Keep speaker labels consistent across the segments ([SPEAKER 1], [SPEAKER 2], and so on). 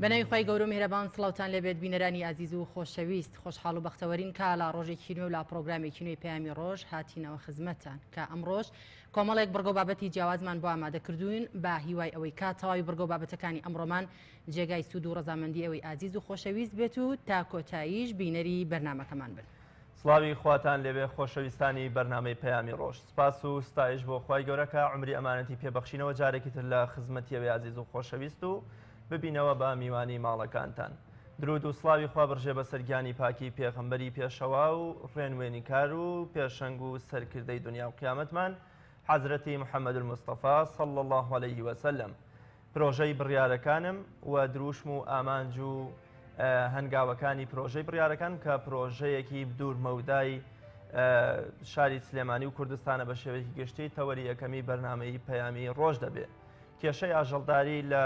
[SPEAKER 1] بەناوی خی گەورە میهرەبان سڵاوتان لێبێت بینەرانی ئازیز و خۆشەویست خۆشحاڵ و بەختەوەرین کا لە ڕۆژێکی نوێ و لا پرۆگرامێکی نوێی پەیامی ڕۆژ هاتینەوە خزمەتتان کە ئەمڕۆژ کۆمەڵێک بڕگۆ بابەتی جیاوازمان بۆ ئامادەکردوون با هیوای ئەوەی کا تەواوی بڕگۆ بابەتەکانی ئەمڕۆمان جێگای سوود و ڕەزامەندی ئەوەی ئازیز و خۆشەویست بێت و تا کۆتاییش بینەری بەرنامەکەمان بن.
[SPEAKER 2] سڵاوی خواتان لێبێ خۆشەویستانی بەرنامەی پەیامی ڕۆژ سپاس و ستایش بۆ خوای گەورەکە عمری ئەمانەتی پێبەخشینەوە جارێکی تر لە خزمەتیەوەی عزیز و خۆشەویست و ببینەوە بە میوانی ماڵەکانتان. درود و سڵاوی خوا بڕژێ بە سەرگیانی پاکی پێغەمبەری پێشەوا و ڕێنوێنی کار و پێشەنگ و سەرکردەی دنیا و قیامەتمان حەزرەتی محەممەد المستەفا صلی الله عليه وسلم. پرۆژەی بڕیارەکانم و دروشم و ئامانج و هەنگاوەکانی پرۆژەی بڕیارەکان کە پرۆژەیەکی دوور مەودای شاری سلێمانی و کوردستانە بە شێوەیەکی گشتی تەوەری یەکەمی بەرنامەی پەیامی ڕۆژ دەبێت. کێشەی ئاژەڵداری لە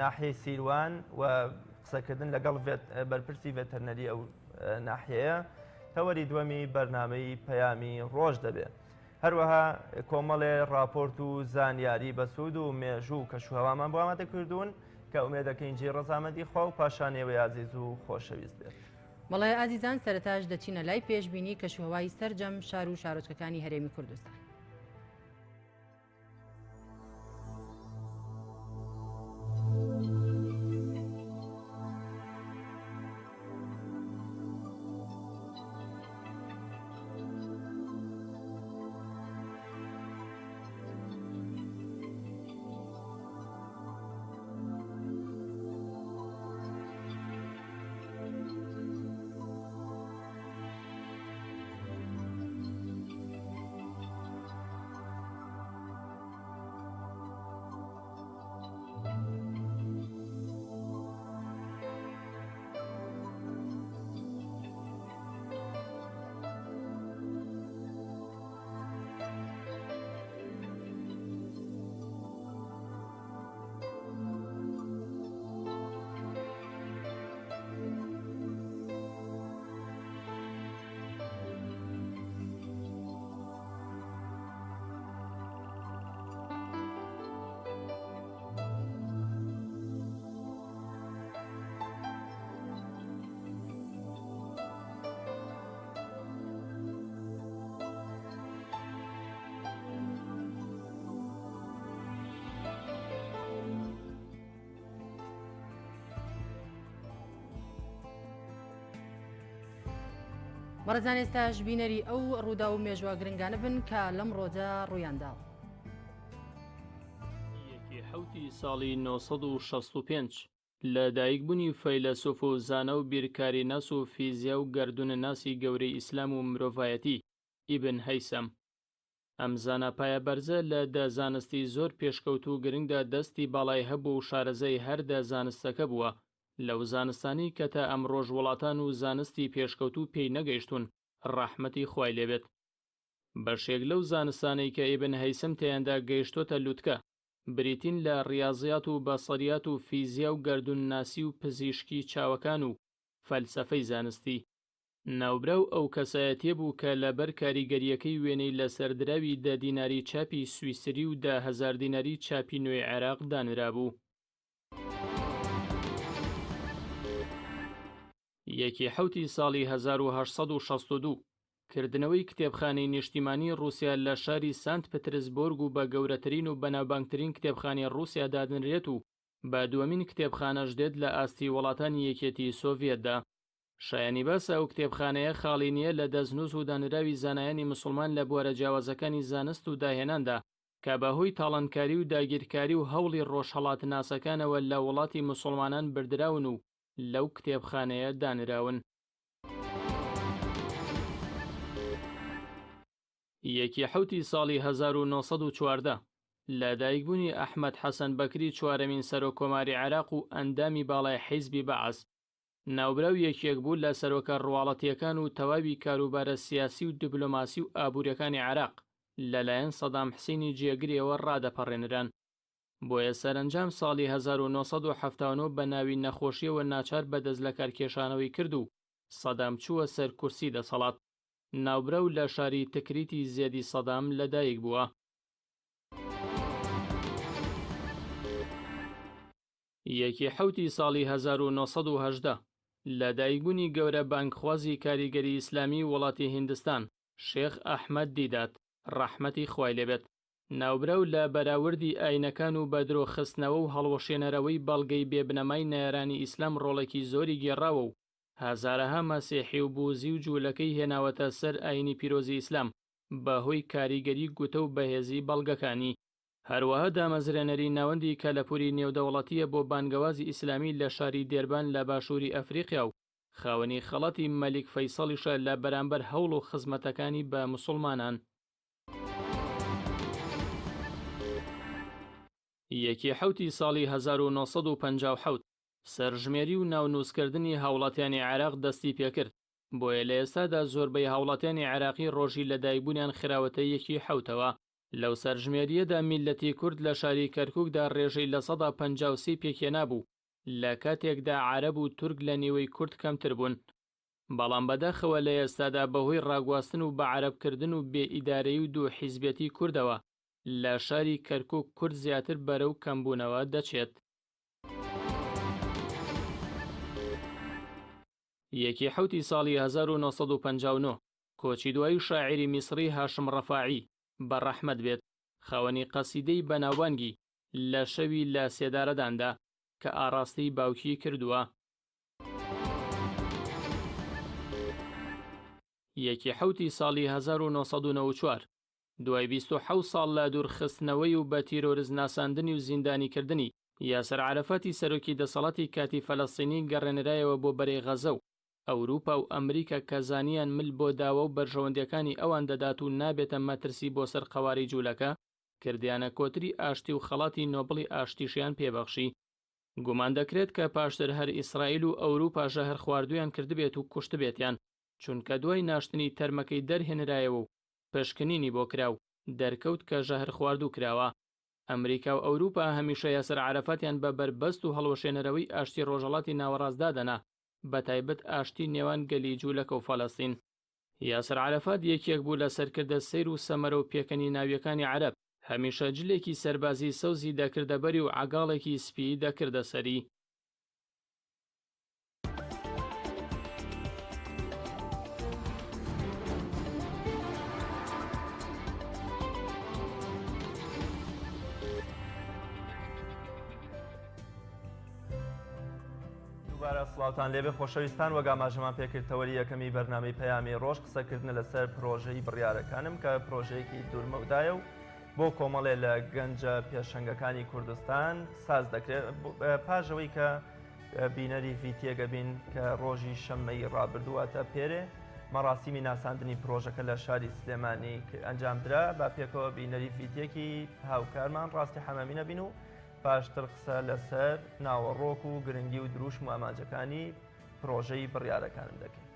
[SPEAKER 2] ناحیەی سیروان و قسەکردن لەگەڵ بەرپرسی ڤێتەرنەری ئەو ناحیەیە تەوەری دووەمی بەرنامەی پەیامی ڕۆژ دەبێت. هەروەها کۆمەڵێ راپۆرت و زانیاری بەسوود و مێژوو کەشوهەوامان بۆ ئامادە کردوون کە ئومێدەکەین جێ ڕەزامەندی خوا و پاشانێوەی عزیز و خۆشەویست بێت.
[SPEAKER 1] بەڵێ ئازیزان سەرەتاش دەچینە لای پێشبینی کەشوهەوای سەرجەم شار و شارۆچکەکانی هەرێمی کوردستان. بەڕێزان ئێستاش بینەری ئەو ڕوودا و مێژوە گرنگانە بن کە لەم ڕۆژە ڕوویانداوە.
[SPEAKER 3] یەکی حەوتی ساڵی 1965 لە دایکبوونی فەیلسوف و زانە و بیرکاری ناس و فیزیا و گەردونە ناسی گەورەی ئیسلام و مرۆڤایەتی ئیبن هەیسەم. ئەم زانە پایەبەرزە لە دەزانستی زۆر پێشکەوت و گرنگدا دەستی باڵای هەبوو و شارەزەی هەر دەزانستەکە بووە لەو زانستانی کە تا ئەم ڕۆژ وڵاتان و زانستی پێشکەوت و پێی نەگەیشتون ڕەحمەتی خوای لێبێت. بەشێک لەو زانستانەی کە ئیبن هەیسەم تێیاندا گەیشتۆتە لووتکە بریتین لە ڕیاضیات و بەسەریات و فیزیا و گەردونناسی و پزیشکی چاوەکان و فەلسەفەی زانستی. ناوبراو ئەو کەسایەتیە بوو کە لەبەر کاریگەریەکەی وێنەی لە سەردراوی 10 دیناری چاپی سویسری و 10,000 دیناری چاپی نوێی عێراق دانرابوو. یەکی حەوتی ساڵی 1862 کردنەوەی کتێبخانەی نیشتیمانی رووسیا لە شاری سانت پترسبۆرگ و بە گەورەترین و بەناوبانگترین کتێبخانەی رووسیا دادنرێت و بە دووەمین کتێبخانەش دێت لە ئاستی وڵاتانی یەکێتی سۆڤیەتدا. شایانی باسە ئەو کتێبخانەیە خاڵی نییە لە دەستنووس و دانراوی زانایانی مسلمان لە بوارە جیاوازەکانی زانست و داهێناندا کە بەهۆی تاڵانکاری و داگیرکاری و هەوڵی ڕۆژهەڵات ناسەکانەوە لە وڵاتی مسلمانان بردراون و لەو کتێبخانەیە دانراون. یەکی حەوتی ساڵی 1940 لە دایکبوونی ئەحمەد حەسەن بەکری چوارەمین سەرۆکۆماری عێراق و ئەندامی باڵای حیزبی بەعەس ناوبراو یەکێک بوو لە سەرۆکە ڕواڵەتیەکان و تەواوی کاروبارە سیاسی و دیبلۆماسی و ئابوووریەکانی عێراق لەلایەن سەدام حسینی جێگریەوە ڕادەپەڕێنران. بۆیە سەرنجام ساڵی 1979 بە ناوی نەخۆشیەوە ناچار بەدەست لە کارکێشانەوەی کرد و سەدام چووە سەر کورسی دەسەڵات. ناوبراو لە شاری تکریتی زێدی سەدام لەدایک بووە. یەکی حوتی ساڵی 1970 لە دایکبوونی گەورە بانکخوازی کاریگەری ئیسلامی وڵاتی هیندستان شێخ ئەحمەد دیدات ڕەحمەتی خوای لێبێت ناوبرەو لە بەراوردی ئاینەکان و بەدرۆخستنەوە و هەڵوەشێنەرەوەی بەڵگەی بێبنەمای نێرانی ئیسلام ڕۆڵێکی زۆری گێڕاوە و هەزارەها مەسیحی و بوزی و جوولەکەی هێناوەتە سەر ئاینی پیرۆزی ئیسلام بەهۆی کاریگەری گوتە و بەهێزی بەڵگەکانی هەروەها دامەزرێنەری ناوەندی کەلەپوری نێودەوڵەتیە بۆ بانگەوازی ئیسلامی لە شاری دێربان لە باشووری ئەفریقیا و خاوەنی خەڵەتی مەلیک فەیسەڵیشە لە بەرامبەر هەوڵ و خزمەتەکانی بە موسڵمانان. یەکی حوتی ساڵی 1950 سەرژمێری و ناونووسکردنی هاوڵاتیانی عێراق دەستی پێکرد بۆیە لە ئێستادا زۆربەی هاوڵاتیانی عێراقی ڕۆژی لەدایکبوونیان خراوەتە یەکی حوتەوە لەو سەرژمێریەدا میلەتی کورد لە شاری کەرکووکدا ڕێژەی لە 153 پێکێنا بوو لە کاتێکدا عەرەب و تورک لە نیوەی کورد کەمتر بوون بەڵام بەداخەوە لە ئێستادا بەهۆی ڕاگواستن و بە عەرەبکردن و بێ ئیدارەیی و دوو حیزبێتی کوردەوە لە شاری کەرکووک کورد زیاتر بەرەو کەمبوونەوە دەچێت. یەکی حوتی ساڵی 1959 کۆچی دوایی شاعری میسری هاشم ڕەفاعی بە ڕەحمەت بێت خاوەنی قەسیدەی بەناوبانگی لە شەوی لە سێدارەداندا کە ئاڕاستی باوکی کردووە. یەکی حوتی ساڵی 1994 دوای 27 ساڵ لە دوورخستنەوەی و بە تیرۆریز ناساندنی و زیندانیکردنی یاسر عەرەفاتی سەرۆکی دەسەڵاتی کاتی فەلەستینی گەڕێنرایەوە بۆ بەرەی غەزە و ئەوروپا و ئەمریکا کە زانیان مل بۆ داوە و بەرژەوەندەکانی ئەوان دەدات و نابێتە مەترسی بۆ سەر قەواری جوولەکە کردیانە کۆتری ئاشتی و خەڵاتی نۆبڵی ئاشتیشیان پێبەخشی گومان دەکرێت کە پاشتر هەر ئیسرائیل و ئەوروپا ژەهر خواردویان کردبێت و کوشتبێتیان چونکە دوای ناشتنی تەرمەکەی دەرهێنرایەوە و پێشکنینی بۆ کراو دەرکەوت کە ژەهر خواردوو کراوە. ئەمریکا و ئەوروپا هەمیشە یاسر عەرەفاتیان بە بەربەست و هەڵوەشێنەرەوەی ئاشتی ڕۆژهەڵاتی ناوەڕاستدا دەنا بە تایبەت ئاشتی نێوان گەلی جوولەکە و فەڵەستین. یاسر عەرەفات یەکێک بوو لە سەرکردە سەیر و سەمەرە و پێکەنی ناویەکانی عەرەب هەمیشە جلێکی سەربازی سەوزی دەکردەبەری و عەگاڵێکی سپی دەکردە سەری.
[SPEAKER 2] سڵاوتان لێبێ خۆشەویستان وەک ئاماژەمان پێکردتەوەری یەکەمی بەرنامەی پەیامی ڕۆژ قسەکردن لەسەر پرۆژەی بڕیارەکانم کە پرۆژەیەکی دوورمەودایە و بۆ کۆمەڵێ لە گەنجە پێشەنگەکانی کوردستان ساز دەکرێت پاژەوەی کە بینەری ڤیتیەگە بین کە ڕۆژی شەممەی ڕابردوواتە پێرێ مەڕاستیمی ناساندنی پرۆژەکە لە شاری سلێمانی ئەنجامدرا با پێکەوە بینەری ڤیتیەکی هاوکارمان ڕاستی حەمەمی نەبین و پاشتر قسە لەسەر ناوەڕۆک و گرنگی و دروشم و ئاماجەکانی پرۆژەی بڕیارەکانم دەکەین.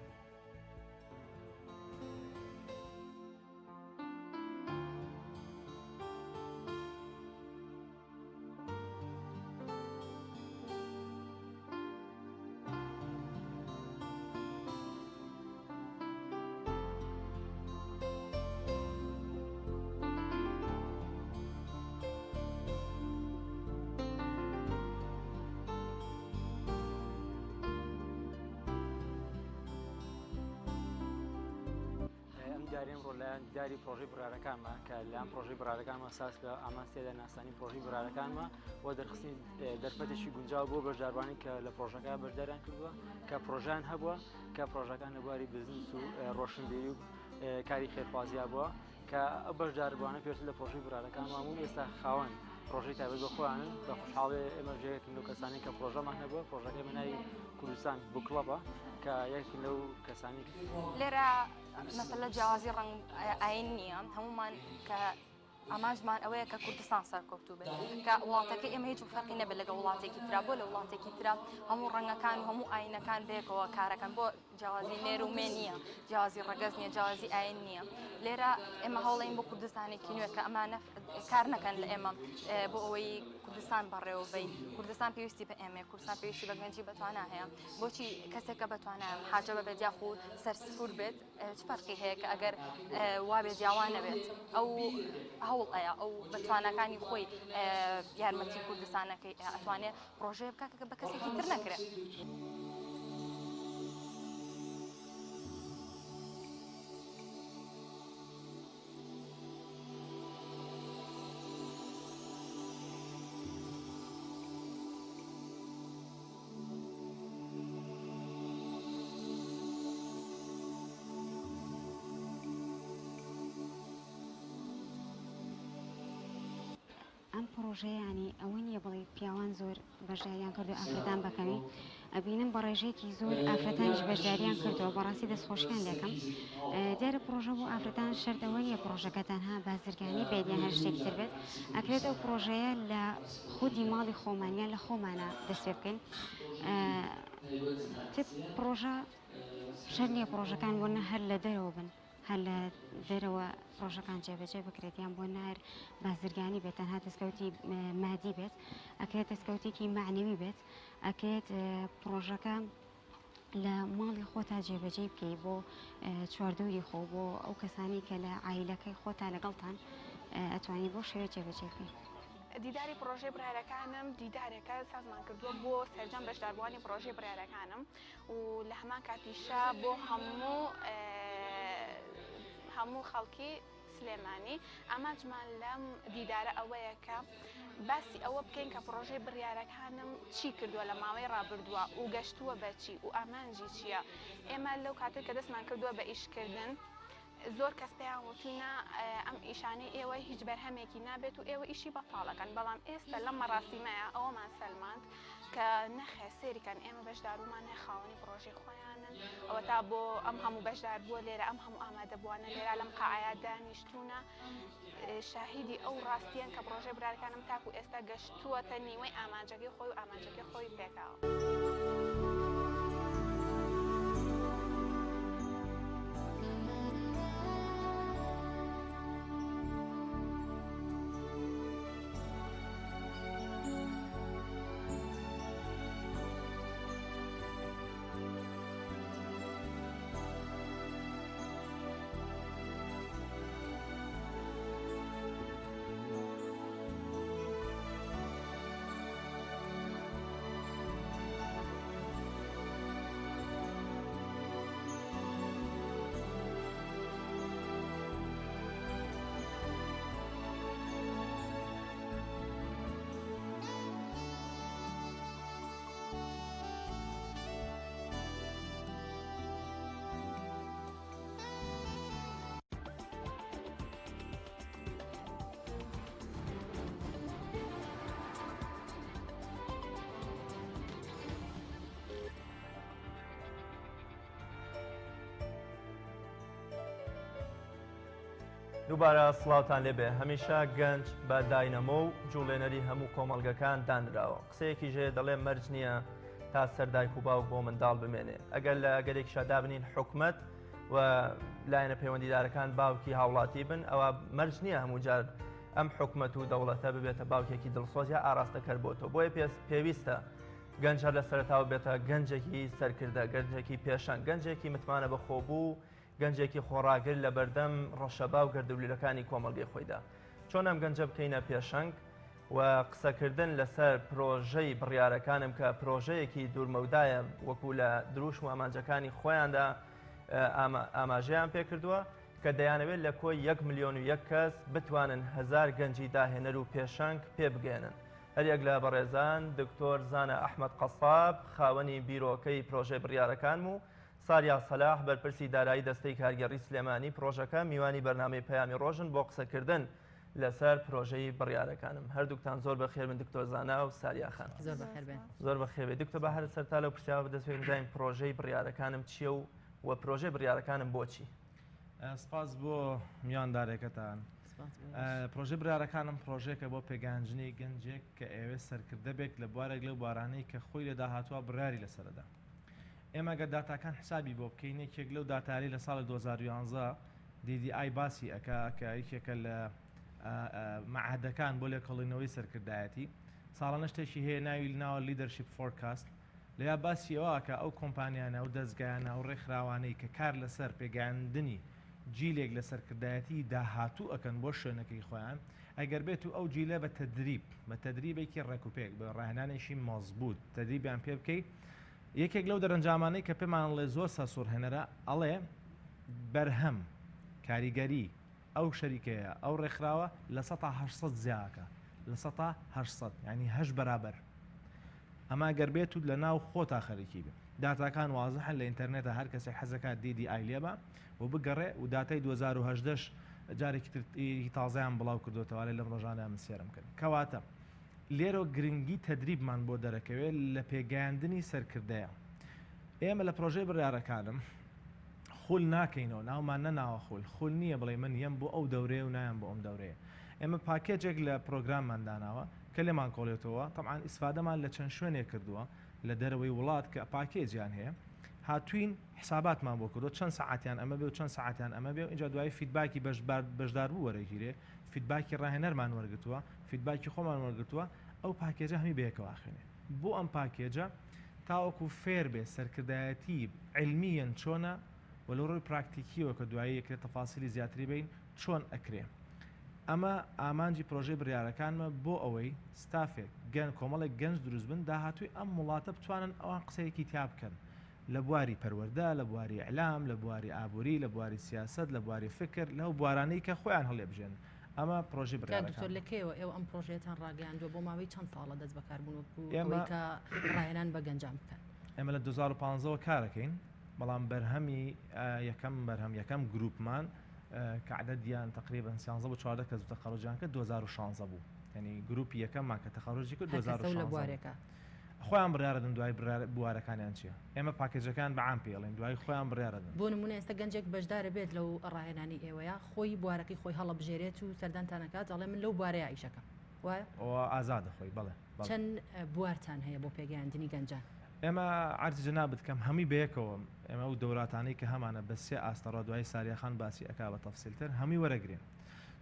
[SPEAKER 4] دیاریم ڕۆ لایەن دیاری پرۆژەی بڕارەکانمان کە لەم پرۆژەی بڕارەکانمان ساس کە ئامان تێدا ناسانی پرۆژەی بڕارەکانمان بۆ دەرخستنی دەرفەتێکی گونجاو بۆ بەشداروانی کە لە پرۆژەکە بەشداریان کردووە کە پرۆژیان هەبووە کە پرۆژەکان لە بواری بزنس و ڕۆشنبیری و کاری خێرخوازیە بووە کە ئەو بەشداربووانە پێشتر لە پرۆژەی بڕارەکانمان بوو ئێستا خاوەن پرۆژەی تایبەت بە خۆیانن بە خوشحاڵی ئێمە جێگەکەین لەو کەسانی کە پرۆژەمان هەبووە پرۆژەکەی بەناوی کوردستان بووکڵەبە کە یەکی لەو کەسانی
[SPEAKER 5] لێرە مەسەلە جیاوازی ڕەنگ ئاین نییە هەمومان کە ئاماژمان ئەوەیە کە کوردستان سەرکەوتوو بێت کە وڵاتەکە ئێمە هیچ فەرقی نەبێت لەگە وڵاتێکی ترا بۆ لە وڵاتێکی ترا هەموو ڕەنگەکان و هەموو ئاینەکان بێکەوە کارەکەن بۆ جیاوازی نێر و مێ نییە جیاوازی ڕەگەز نییە جیاوازی ئاین نییە لێرە ئێمە هەوڵین بۆ کوردستانێکی نوێ کە ئەمانە کار نەکەن لە ئێمە بۆ ئەوەی کوردستان بەڕێوەبەی کوردستان پێویستی بە ئێمە کوردستان پێویستی بە گەنجی بەتوانە هەیە بۆچی کەسێکە بەتوانە حاجە بە جاخو سەرسفور بێت چ فەرقی هەیە کە ئەگەر وا بێ جیاوان نەبێت ئەو هەوڵ ئەیە ئەو بەتوانەکانی خۆی یارمەتی کوردستانەکەی ئەتوانێت ڕۆژێ بکە بە کەسێکی تر نەکرێت.
[SPEAKER 6] ئەم پرۆژه ینی ئەوە نیە بڵێ پیاوان زۆر بەشداریان کردو ئافرەتان بەکەمی ئەبینم بە ڕێژەیەکی زۆر ئافرەتانیش بەشداریان کردەوە بەڕاستی دەستخۆشیان دەکەم دیارە پرۆژە بۆ ئافرەتان شەرتەوە نیە پرۆژەکە تەنها بازرگانی بێت یان هەر شتێکی تر بێت ئەکرێت ئەو پرۆژەیە لە خودی ماڵی خۆمانیان لە خۆمانە دەست پێ بکەین پرۆژە شەر نییە پرۆژەکان بۆ نە هەر لە دەرەوە بن هەر لە دەرەوە پرۆژەکان جێبەجێ بکرێتیان بۆ نار بازرگانی بێت تەنها دەستکەوتی مادی بێت ئەکرێت دەستکەوتێکی معنەوی بێت ئەکرێت پرۆژەکە لە ماڵی خۆتا جێبەجێ بکەی بۆ چواردەوری خۆ بۆ ئەو کەسانی کە لە عایلەکەی خۆتا لەگەڵتان ئەتوانی بۆ شێوە جێبەجێ بکەی.
[SPEAKER 7] دیداری پرۆژەی برایەکانم دیدارێکە سازمان کردووە بۆ سەرجەم بەشداربووانی پرۆژەی برایەکانم و لە هەمان کاتیشە بۆ هەموو خەڵکی سلێمانی ئاماجمان لەم دیدارە ئەوەیە کە باسی ئەوە بکەین کە پرۆژەی بڕیارەکانم چی کردووە لە ماوەی ڕابردووە و گەشتووە بەچی و ئامانجی چییە. ئێمە لەو کاتێک کە دەستمان کردووە بە ئیشکردن زۆر کەس پێیان وتوینە ئەم ئیشانەی ئێوە هیچ بەرهەمێکی نابێت و ئێوە ئیشی بەتاڵەکەن بەڵام ئێستا لەم مەراسیمەیە ئەوەمان سەلماند کە نەخێ سێریکەن ئێمە بەشدارومان خاوەنی پرۆژەی خۆیانن ئەوە تا بۆ ئەم هەموو بەشدار بووە لێرە ئەم هەموو ئامادەبووانە لێرە لەم قاعەیە دانیشتوونە شاهیدی ئەو ڕاستیان کە پرۆژەی برایەکانم تاکو ئێستا گەشتووەتە نیوەی ئامانجەکەی خۆی و ئامانجەکەی خۆی پێکاوە.
[SPEAKER 2] دووبارە سڵاوتان لێبێ هەمیشە گەنج بە داینەمە و جوڵێنەری هەموو کۆمەڵگەکان دانراوە قسەیەکی ژێ دەڵێ مەرج نییە تا سەردایک و باوک بۆ منداڵ بمێنێ ئەگەر لە گەرێکیشا دابنین حکومەت و لایەنە پەیوەندیدارەکان باوکی هاوڵاتی بن ئەوە مەرج نییە هەموو جار ئەم حکومەت و دەوڵەتە ببێتە باوکێکی دڵسۆز یا ئاراستەکەر بۆتەوە بۆیە پێویستە گەنج هەر لە سەرتاوە بێتە گەنجێکی سەرکردە گەنجێکی پێشەنگ گەنجێکی متمانە بەخۆبوو گەنجێکی خۆڕاگر لە بەردەم ڕەشەبا و گەردەولەکانی کۆمەڵگەی خۆیدا چۆن ئەم گەنجە بکەینە پێشەنگ و قسەکردن لەسەر پرۆژەی بڕیارەکانم کە پرۆژەیەکی دوورمەودایە وەکو لە دروش و ئامانجەکانی خۆیاندا ئاماژەیان پێکردووە کە دەیانەوێت لە کۆی 1 ملیۆن و 1 کەس بتوانن 1000 گەنجی داهێنەر و پێشەنگ پێ بگێنن. هەریەک لە بەڕێزان دکتۆر زانە ئەحمەد قەساب خاوەنی بیرۆکەی پرۆژەی بڕیارەکان و ساریا سەلاح بەرپرسی دارایی دەستەی کارگەڕی سلێمانی پرۆژەکە میوانی بەرنامەی پەیامی ڕۆژن بۆ قسەکردن لەسەر پرۆژەی بڕیارەکانم. هەردووکتان زۆر بەخێر بن دکتۆر زانا و ساریا خان. زۆر بەخێر بێ دکتۆر بە هەر سەرتا لەو پرسیاوە بدەست پێ بدەین پرۆژەی بڕیارەکانم چییە و پرۆژەی بڕیارەکانم بۆچی؟
[SPEAKER 8] سپاس بۆ میواندارێکەتان. پرۆژەی بڕیارەکانم پرۆژێکە بۆ پێگەاندنی گەنجێک کە ئێوێ سەرکردە بێت لە بوارێک لەو بارانەی کە خۆی لە داهاتوە بڕیاری لەسەردا. ئێمە گە داتاکان حسابی بۆ بکەین یەکێک لەو داتاری لە ساڵی 2011 DDI باسی ئەکا کە یەکێکە لە مەعهدەکان بۆ لێکۆڵینەوەی سەرکردایەتی ساڵانە شتێکی هەیە ناوی ناوە لیدەرشپ فۆرکاست لە باسی ئەوواکە ئەو کۆمپانیانە و دەستگایانە و ڕێکخراوانەی کە کار لەسەر پێگەاندنی جیلێک لە سەرکردایەتی داهاتوو ئەکەن بۆ شوێنەکەی خۆیان ئەگەر بێت و ئەو جیلە بە تەدریبێکی ڕێکوپێک بە ڕاهێنانێکی مەزبوط تەدریبیان پێ بکەیت یەکێک لەو دەرەنجامانەی کە پێمان لێ زۆر سەسوور هێنەرە ئەڵێ بەرهەم کاریگەری ئەو شەریکەیە ئەو ڕێکخراوە لە 800 زیاکە لە 800 ینی 8 بەرابەر ئەما گەر بێت و لە ناو خۆتا خەریکی بێ داتاکان وازحە لە ئینتەرنێتە هەر کەسێک حەزەکات دیدی ئایلێبە و بگەڕێ و داتای 2010 جارێکی تری تازایان بڵاو کردوتەوە لەم ڕۆژانە من سێرم کرد کەواتە لێرە گرنگی تەدریبمان بۆ دەرەکەوێت لە پێگەیاندنی سەرکردەیە ئێمە لە پرۆژەی بڕیارەکانم خول ناکەینەوە ناومان نەناوە خول نییە بڵێ من یەم بۆ ئەو دەورەیە و نایەن بۆ ئەم دەورەیە ئێمە پاکێجێک لە پرۆگراممان داناوە کە لێمان کۆڵێتەوە طبعاً ئیسفادەمان لە چەند شوێنێک کردووە لە دەرەوەی وڵات کە پاکێجیان هەیە هاتوین حساباتمان بۆ کردو چەند ساعتیان ئەمە بێ و چەند ساعتیان ئەمە بێ و اینجا دوای فیدباکی بەشدار بوو وەرەگیرێ فیدباکی ڕاهێنەرمان وەرگتووە فیدباکی خۆمان وەرگتووە ئەو پاکێجە هەمی بەیەکەوە خوێنێ بۆ ئەم پاکێجە تاوەکو فێر بێ سەرکردایەتی علمیەن چۆنە و لە ڕووی پراکتیکیەوە کە دوایی یەکرێت تەفاسیلی زیاتری بین چۆن ئەکرێ ئەمە ئامانجی پرۆژەی بڕیارەکانمە بۆ ئەوەی ستافێک کۆمەڵێک گەنج دروست بن داهاتووی ئەم وڵاتە بتوانن ئەوان قسەیەکی تیا بکەن لە بواری پەروەردە لە بواری ئەعلام لە بواری ئابووری لە بواری سیاست لە بواری فکر لەو بوارانەی کە خۆیان هەڵێبژێن ئەمە پرۆژەی بڕیارەکان
[SPEAKER 1] لەکەوە ئێوە ئەم پرۆژێتان ڕاگەیاندووە بۆ ماوەی چەند ساڵە دەست بەکاربوون ئەوەی کە ڕاهێنان بە گەنجام بکەن
[SPEAKER 8] ئێمە لە 2015 کارەکەین بەڵام بەرهەمی یەکەم گروپمان کە عددیان تقریبا 13 بۆ 14 کەس تەخەڕوجیان کرد 2016 بوو یعنی گروپی یەکەممان کە تەخەڕوجی کرد 2016 خۆیان بڕیاردن دوای بوارەکانیان چییە ئێمە پاکێجەکان بەعام پێڵێن دوای خۆیان بڕیاردن
[SPEAKER 1] بۆ نمونە ئێستا گەنجێک بەشدارە بێت لەو ڕاهێنانی ئێوەیە خۆی بوارەکەی خۆی هەڵەبژێرێت و سەردانتانەکات دەڵێ من لەو بوارەیە ئیشەکەم وایە
[SPEAKER 8] ئازادە خۆی بڵێ
[SPEAKER 1] چەند بوارتان هەیە بۆ پێگەیاندنی گەنجان
[SPEAKER 8] ئێمە عەرزی جەناب بکەم هەمی بەیەکەوە ئێمە و دەوراتانەی کە هەمانە بە سێ ئاستەڕە دوای ساریەخان باسی ئەکا بە تەفسیلتر هەمی وەرەگرین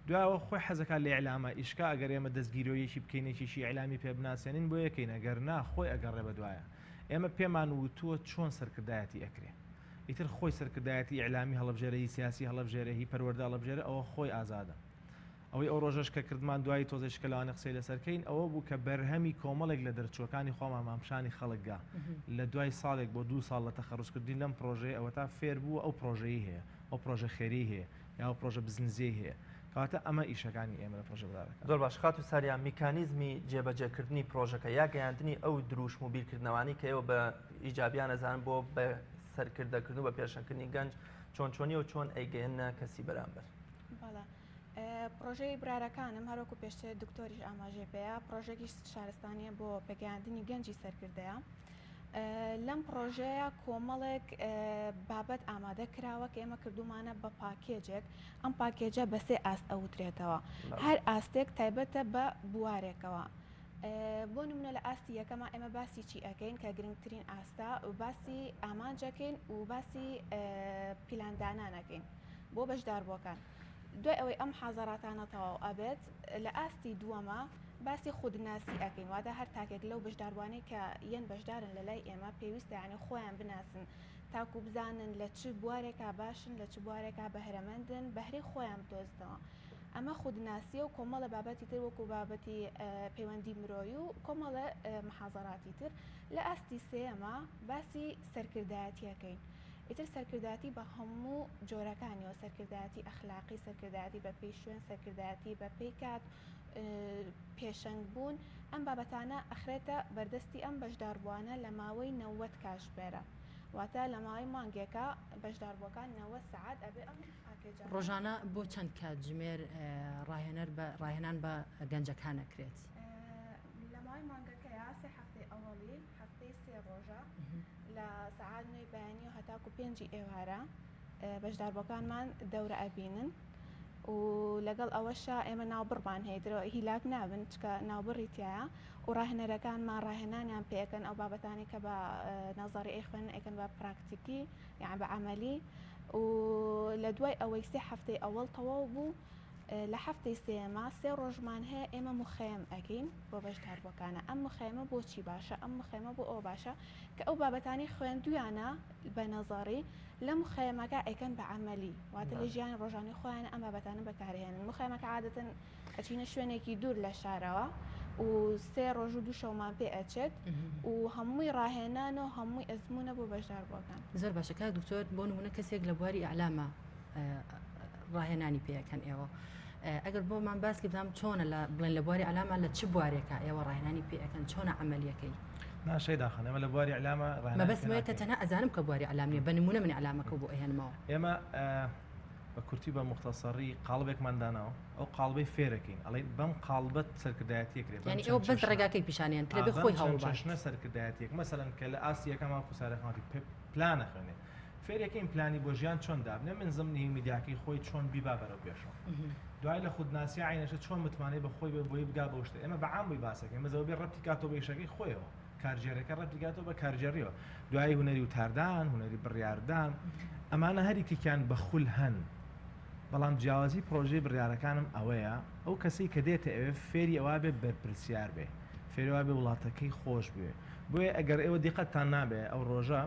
[SPEAKER 8] دوایەوە خۆی حەزەکە لە ئیعلامە ئیشکا ئەگەر ئێمە دەستگیرۆیەکی بکەینێکیشی ئیعلامی پێ بناسێنین بۆ یەکەین ئەگەر نا خۆی ئەگەڕێ بە دوایە ئێمە پێمان وتووە چۆن سەرکردایەتی ئەکرێ ئیتر خۆی سەرکردایەتی ئیعلامی هەڵەبژێرەی سیاسی هەڵەبژێرەی پەروەردە هەڵەبژێرە ئەوە خۆی ئازادە ئەوەی ئەو ڕۆژەش کە کردمان دوای تۆزێشکە لەوانە قسەی لەسەرکەین ئەوە بوو کە بەرهەمی کۆمەڵێک لە دەرچوەکانی خۆمان مامشانی خەڵکگا لە دوای ساڵێک بۆ 2 ساڵ لە تەخەڕوجکردین لەم پرۆژەیە ئەوە تا فێر بووە ئەو پرۆژەیە هەیە ئەو پرۆژە خێری هەیە یا ئەو پرۆژە بزنزی هەیە کەواتە ئەمە ئیشەکانی ئێمە لە پرۆژە بڕیارەکان
[SPEAKER 2] زۆر باش خات و ساریان میکانیزمی جێبەجێکردنی پرۆژەکە یا گەیاندنی ئەو دروشم و بیرکردنەوانی کە ئێوە بە ئیجابیان ئەزان بۆ بە سەرکردەکردن و بە پێشەکردنی گەنج چۆنی و چۆن ئەیگەیەنە کەسی بەرامبەر
[SPEAKER 7] پرۆژەی برارەکانم هەروەکو پێشتر دکتۆریش ئاماژێ پێەیە پرۆژێکی شارستانیە بۆ پێگەیاندنی گەنجی سەرکردەیە لەم پرۆژەیە کۆمەڵێک بابەت ئامادە کراوە کە ئێمە کردومانە بە پاکێجێک ئەم پاکێجە بە سێ ئاست ئەوترێتەوە هەر ئاستێک تایبەتە بە بوارێکەوە بۆ نمونە لە ئاستی یەکەمە ئێمە باسی چی ئەەکەین کە گرنگترین ئاستا و باسی ئامانجەکەین و باسی پیلاندانانەکەین بۆ بەشداربووەکان دوای ئەوەی ئەم حازەراتانە تەواو ئەبێت لە ئاستی دووەمە باسی خودناسی ئەکەین واتە هەر تاکێک لەو بەشداروانەی کە یەن بەشدارن لە لای ئێمە پێویستە یعنی خۆیان بناسن تاکو بزانن لە چ بوارێکا باشن لە چ بوارێکا بەهرەمەندن بەهرەی خۆیان بدۆزنەوە ئەمە خودناسیە و کۆمەڵە بابەتی تر وەکو بابەتی پەیوەندی مرۆیی و کۆمەڵە محازەراتی تر لە ئاستی سێەمە باسی سەرکردایەتیەکەین ئیتر سەرکردایەتی بە هەموو جۆرەکانیەوە سەرکردایەتی ئەخلاقی سەرکردایەتی بە پێی شوێن سەرکردایەتی بە پێی کات پێشەنگ بوون ئەم بابەتانە ئەخرێتە بەردەستی ئەم بەشداربووانە لە ماوەی 90 کاتژمێرە واتە لە ماوەی مانگێکە بەشداربووەکان 90 سەعات ئەبێ ئەم پاکێجە
[SPEAKER 1] ڕۆژانە بۆ چەند کاتژمێر ڕاهێنان بە گەنجەکان ئەکرێت
[SPEAKER 7] لە ماوەی مانگەکەیە سێ هەفتەی ئەوەڵی هەفتەی سێ ڕۆژە لە سەعات 9 بەیانی و هەتاکو 5 ئێوارە بەشداربووەکانمان دەورە ئەبینن و لەگەڵ ئەوەشە ئێمە ناوبڕمان هەیەدرەوە هیلاک نابن چکە ناوبڕی تایە و ڕاهێنەرەکانمان ڕاهێنانیان پێەکەن ئەو بابەتانی کە بە نەزاری ئەیخوێن ئەکەن بە پراکتیکی یان بە عەمەلی و لە دوای ئەوەی سێ هەفتەی ئەوەڵ تەواو بوو لە هەفتەی سێمە 3 ڕۆژمان هەیە ئێمە مخەیەم ئەگەین بۆ بەشداربووەکانە ئەم مخەیەمە بۆچی باشە ئەم مخەیەمە بۆ ئەو باشە کە ئەو بابەتانی خوێندویانە بە نەزەڕی لە مخەیەمەکە ئەیکەن بە عەمەلی واتە لە ژیانی ڕۆژانەی خۆیانە ئەم بابەتانە بەکارهێنن مخەیەمەکە عادەتەن ئەچینە شوێنێکی دوور لە شارەوە و 3 ڕۆژ و 2 شەومان پێ ئەچێت و هەمووی ڕاهێنان و هەمووی ئەزمونە بۆ بەشداربووەکان
[SPEAKER 1] زۆر باشە کاک دکتۆر بۆ نمونە کەسێک لە بواری ئەعلامە ڕاهێنانی پێەکەن ئێوە ئەگەر بۆمان باسکی بدام چۆنە لە بڵێن لە بواری ئەعلامە لە چ بوارێکە ئێوە ڕاهێنانی پێەکەن چۆنە عەمەلیەکەی
[SPEAKER 8] ناشەی داخن ئێمە لە بواری ئەعلامە
[SPEAKER 1] مەبەستمەوەیە کە تەنها ئەزانم کە بواری ئەعلام نیە بە نمونە من ئەعلامەکە بۆ ئەهێنمەوە
[SPEAKER 8] ئێمە بە کورتی بە مختصەڕی قاڵبێکمان داناوە ئەو قاڵبەی فێرەکەین ئەڵێ بەم قاڵبەت سەرکردایەتیەکرێت
[SPEAKER 1] یعنی ئێوە بەس ڕێگاکەی پیشانیان ترێ خۆی
[SPEAKER 8] هەوڵباشنە سەرکردایەتیەک مەسەلەن کە لە ئاسیەکەمان کوسارەکەماتی پلانە خوێنێت فێرەکەین پلانی بۆ ژیان چۆن دابنێ من زمنی میدیاکەی خۆی چۆن بیبا بەرەو پێشەوە دوای لە خودناسی عینەشە چۆن متمانەی بە خۆی بۆی بگا بە شتە ئێمە بەعام بووی باسەکەین مەزەوە بێ ڕەتی کاتۆ بە ئیشەکەی خۆیەوە کارژێرەکە ڕەتی کاتۆ بە کارژێریەوە دوای هونەری وتاردان هونەری بڕیاردان ئەمانە هەریکێکیان بە خول هەن بەڵام جیاوازی پرۆژەی بڕیارەکانم ئەوەیە ئەو کەسی کە دێتە ئەوێ فێری ئەوە بێ بەرپرسیار بێ فێریوا بێ وڵاتەکەی خۆش بێ بۆیە ئەگەر ئێوە دیقەتتان نابێ ئەو ڕۆژە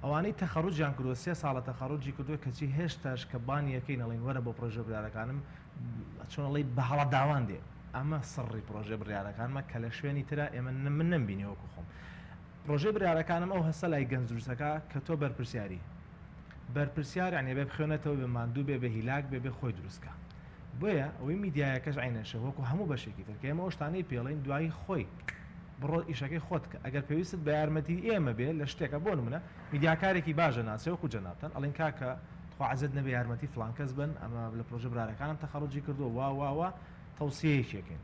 [SPEAKER 8] ئەوانەی تەخەڕوجیان کردووە 3 ساڵە تەخەڕوجی کردووە کەچی هێشتاش کە بانیەکەی نەڵین وەرە بۆ پرۆژە بڕیارەکانم چۆنەڵی بە هەڵە داوان دێ ئەمە سڕی پرۆژە بڕیارەکانمە کە لە شوێنی ترە ئێمە من نمبینی وەکو خۆم پرۆژەی بڕیارەکانم ئەو هەسە لای گەنجروسەکە کە تۆ بەرپرسیاری بەرپرسیار یعنی بێ بخوێنێتەوە بێ ماندوو بێ بە هیلاک بێ خۆی دروستکە بۆیە ئەوەی میدیایەکەش عینەشە وەکو هەموو بەشێکی تر کە ئێمە ئەو شتانەی پێڵین دوایی خۆی بڕۆ ئیشەکەی خۆت کە ئەگەر پێویست بە یارمەتی ئێمە بێ لە شتێکە بۆ نمونە میدیاکارێکی باشە ناسێ وەکو جەنابتان ئەڵێن کاکە خوازت نەبێ یارمەتی فلان کەس بن ئەمە لە پرۆژە برارەکانم تەخەڕوجی کردو وا تەوسیەیەکێکین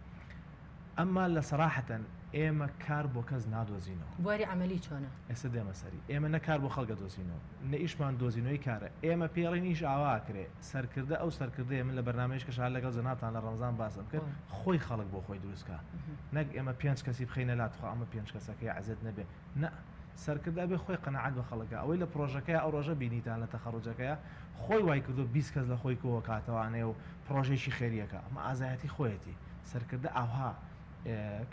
[SPEAKER 8] ئەمما لە سەراحەتەن ئێمە کار بۆ کەس نادۆزینەوە
[SPEAKER 1] بواری عەمەلی چۆنە
[SPEAKER 8] ئێستا دێمە سەری ئێمە نەکار بۆ خەڵکە دۆزینەوە نە ئیشمان دۆزینەوەی کارە ئێمە پێڵین ئیش ئاواکرێ سەرکردە ئەو سەرکردەیە من لە بەرنامەیەش کە شار لەگەڵ جەنابتان لە ڕەمەزان باسم کرد خۆی خەڵک بۆ خۆی دروستکە نەک ئێمە 5 کەسی بخەینە لاتخوا ئەمە 5 کەسەکەی عەزت نەبێ نە سەرکردە بێ خۆی قەنەعەت بە خەڵکە ئەوەی لە پرۆژەکەی ئەو ڕۆژە بینیتان لە تەخەڕوجەکەیە خۆی وای کردو 20 کەس لە خۆی کۆوە کاتەوانێ و پرۆژێکی خێریەکە ئەمە ئازایەتی خۆیەتی سەرکردە ئاها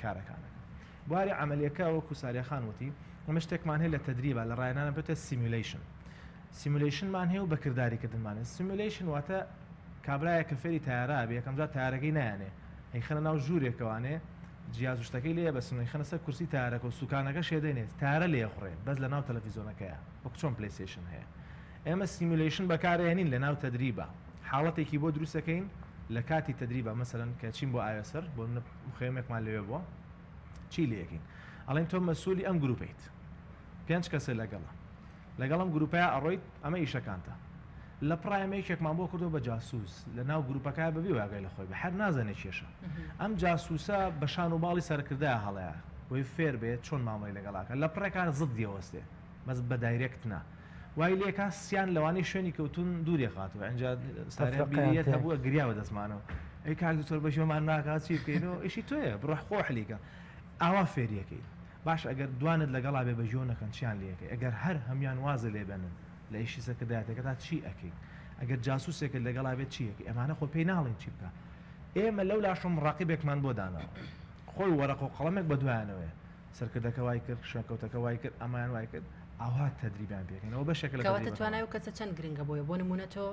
[SPEAKER 8] کارەکانەکە بواری عملیەکە وەکو ساریەخان وتی ئەمە شتێکمان هەیە لە تەدریبە لە ڕایانانە بێتە سیمولیشنمان هەیە و بەکرداریکردنمانێ سیمولیشن واتە کابرایە کە فێری تایارا بێ یەکەم جار تایارەکەی نایانێ هەیخەنە ناو ژوورێکەوانێ جیاز شتەکەی لێ بەسنەوەی خەنە سەر کورسی تایارەکە و سوکانەکە شێدەێنێت تارە لێ خوڕێ بەس لە ناو تەلەڤیزۆنەکەیە وەکو چۆن پلەیستیشن هەیە ئێمە سیمولیشن بەکارهێنین لە ناو تەدریبە حاڵەتێکی بۆ دروستەکەین لە کاتی تەدریبە مەسەلەن کە چین بۆ ئایەسەر بۆ مخێمێکمان لەوێ بووە چی لەکەین ئەڵێن تۆ مەسئولی ئەم گروپیت 5 کەسە لەگەڵم گروپەیە ئەڕۆیت ئەمە ئیشەکانتە لە پرایمەیەکێکمان بۆ کردو بە جاسووس لە ناو گروپەکە بەبی واگای لە خۆی بە هەر نازانێ کێشە ئەم جاسووسە بە شان و باڵی سەرکردایە هەڵەیە وی فێر بێت چۆن مامەڵی لەگەڵاکە لە پڕێکان زد دیوەستێ بەس بە دایرێکتنا وای لێکا سیان لەوانەی شوێنی کەوتون دووری خاتەوە ئەنجا ساریەت هەبووە گریاوە دەستمانەوە ئەی کاک دکتۆر بەشێمان ناکات چی بکەینەوە ئیشی تۆیە بڕۆ خۆ حلیکە ئاوا فێریەکەی باش ئەگەر دوانت لەگەڵا بێ بەژۆ نەکەن چیان لەکەی ئەگەر هەر هەمیان وازە لێبێنن لە ئیشی سەرکردایەتەکە تا چی ئەکەی ئەگەر جاسووسێکت لەگەڵا بێت چیەکەی ئەمانە خۆ پێی ناڵێن چی بکە ئێمە لەو لاشم ڕاقیبێکمان بۆ دانەوە خۆی وەرەق و قەڵەمێک بە دوایانەوەی سەرکردەکە وای کرد شوێنکەوتەکە وای کرد ئەمان وای کرد ئاوا تەدریبیان پێکەنەوە بەشێک
[SPEAKER 1] کەواتە توانای و کەسە چەند گرنگە بۆیە بۆ نمونە تۆ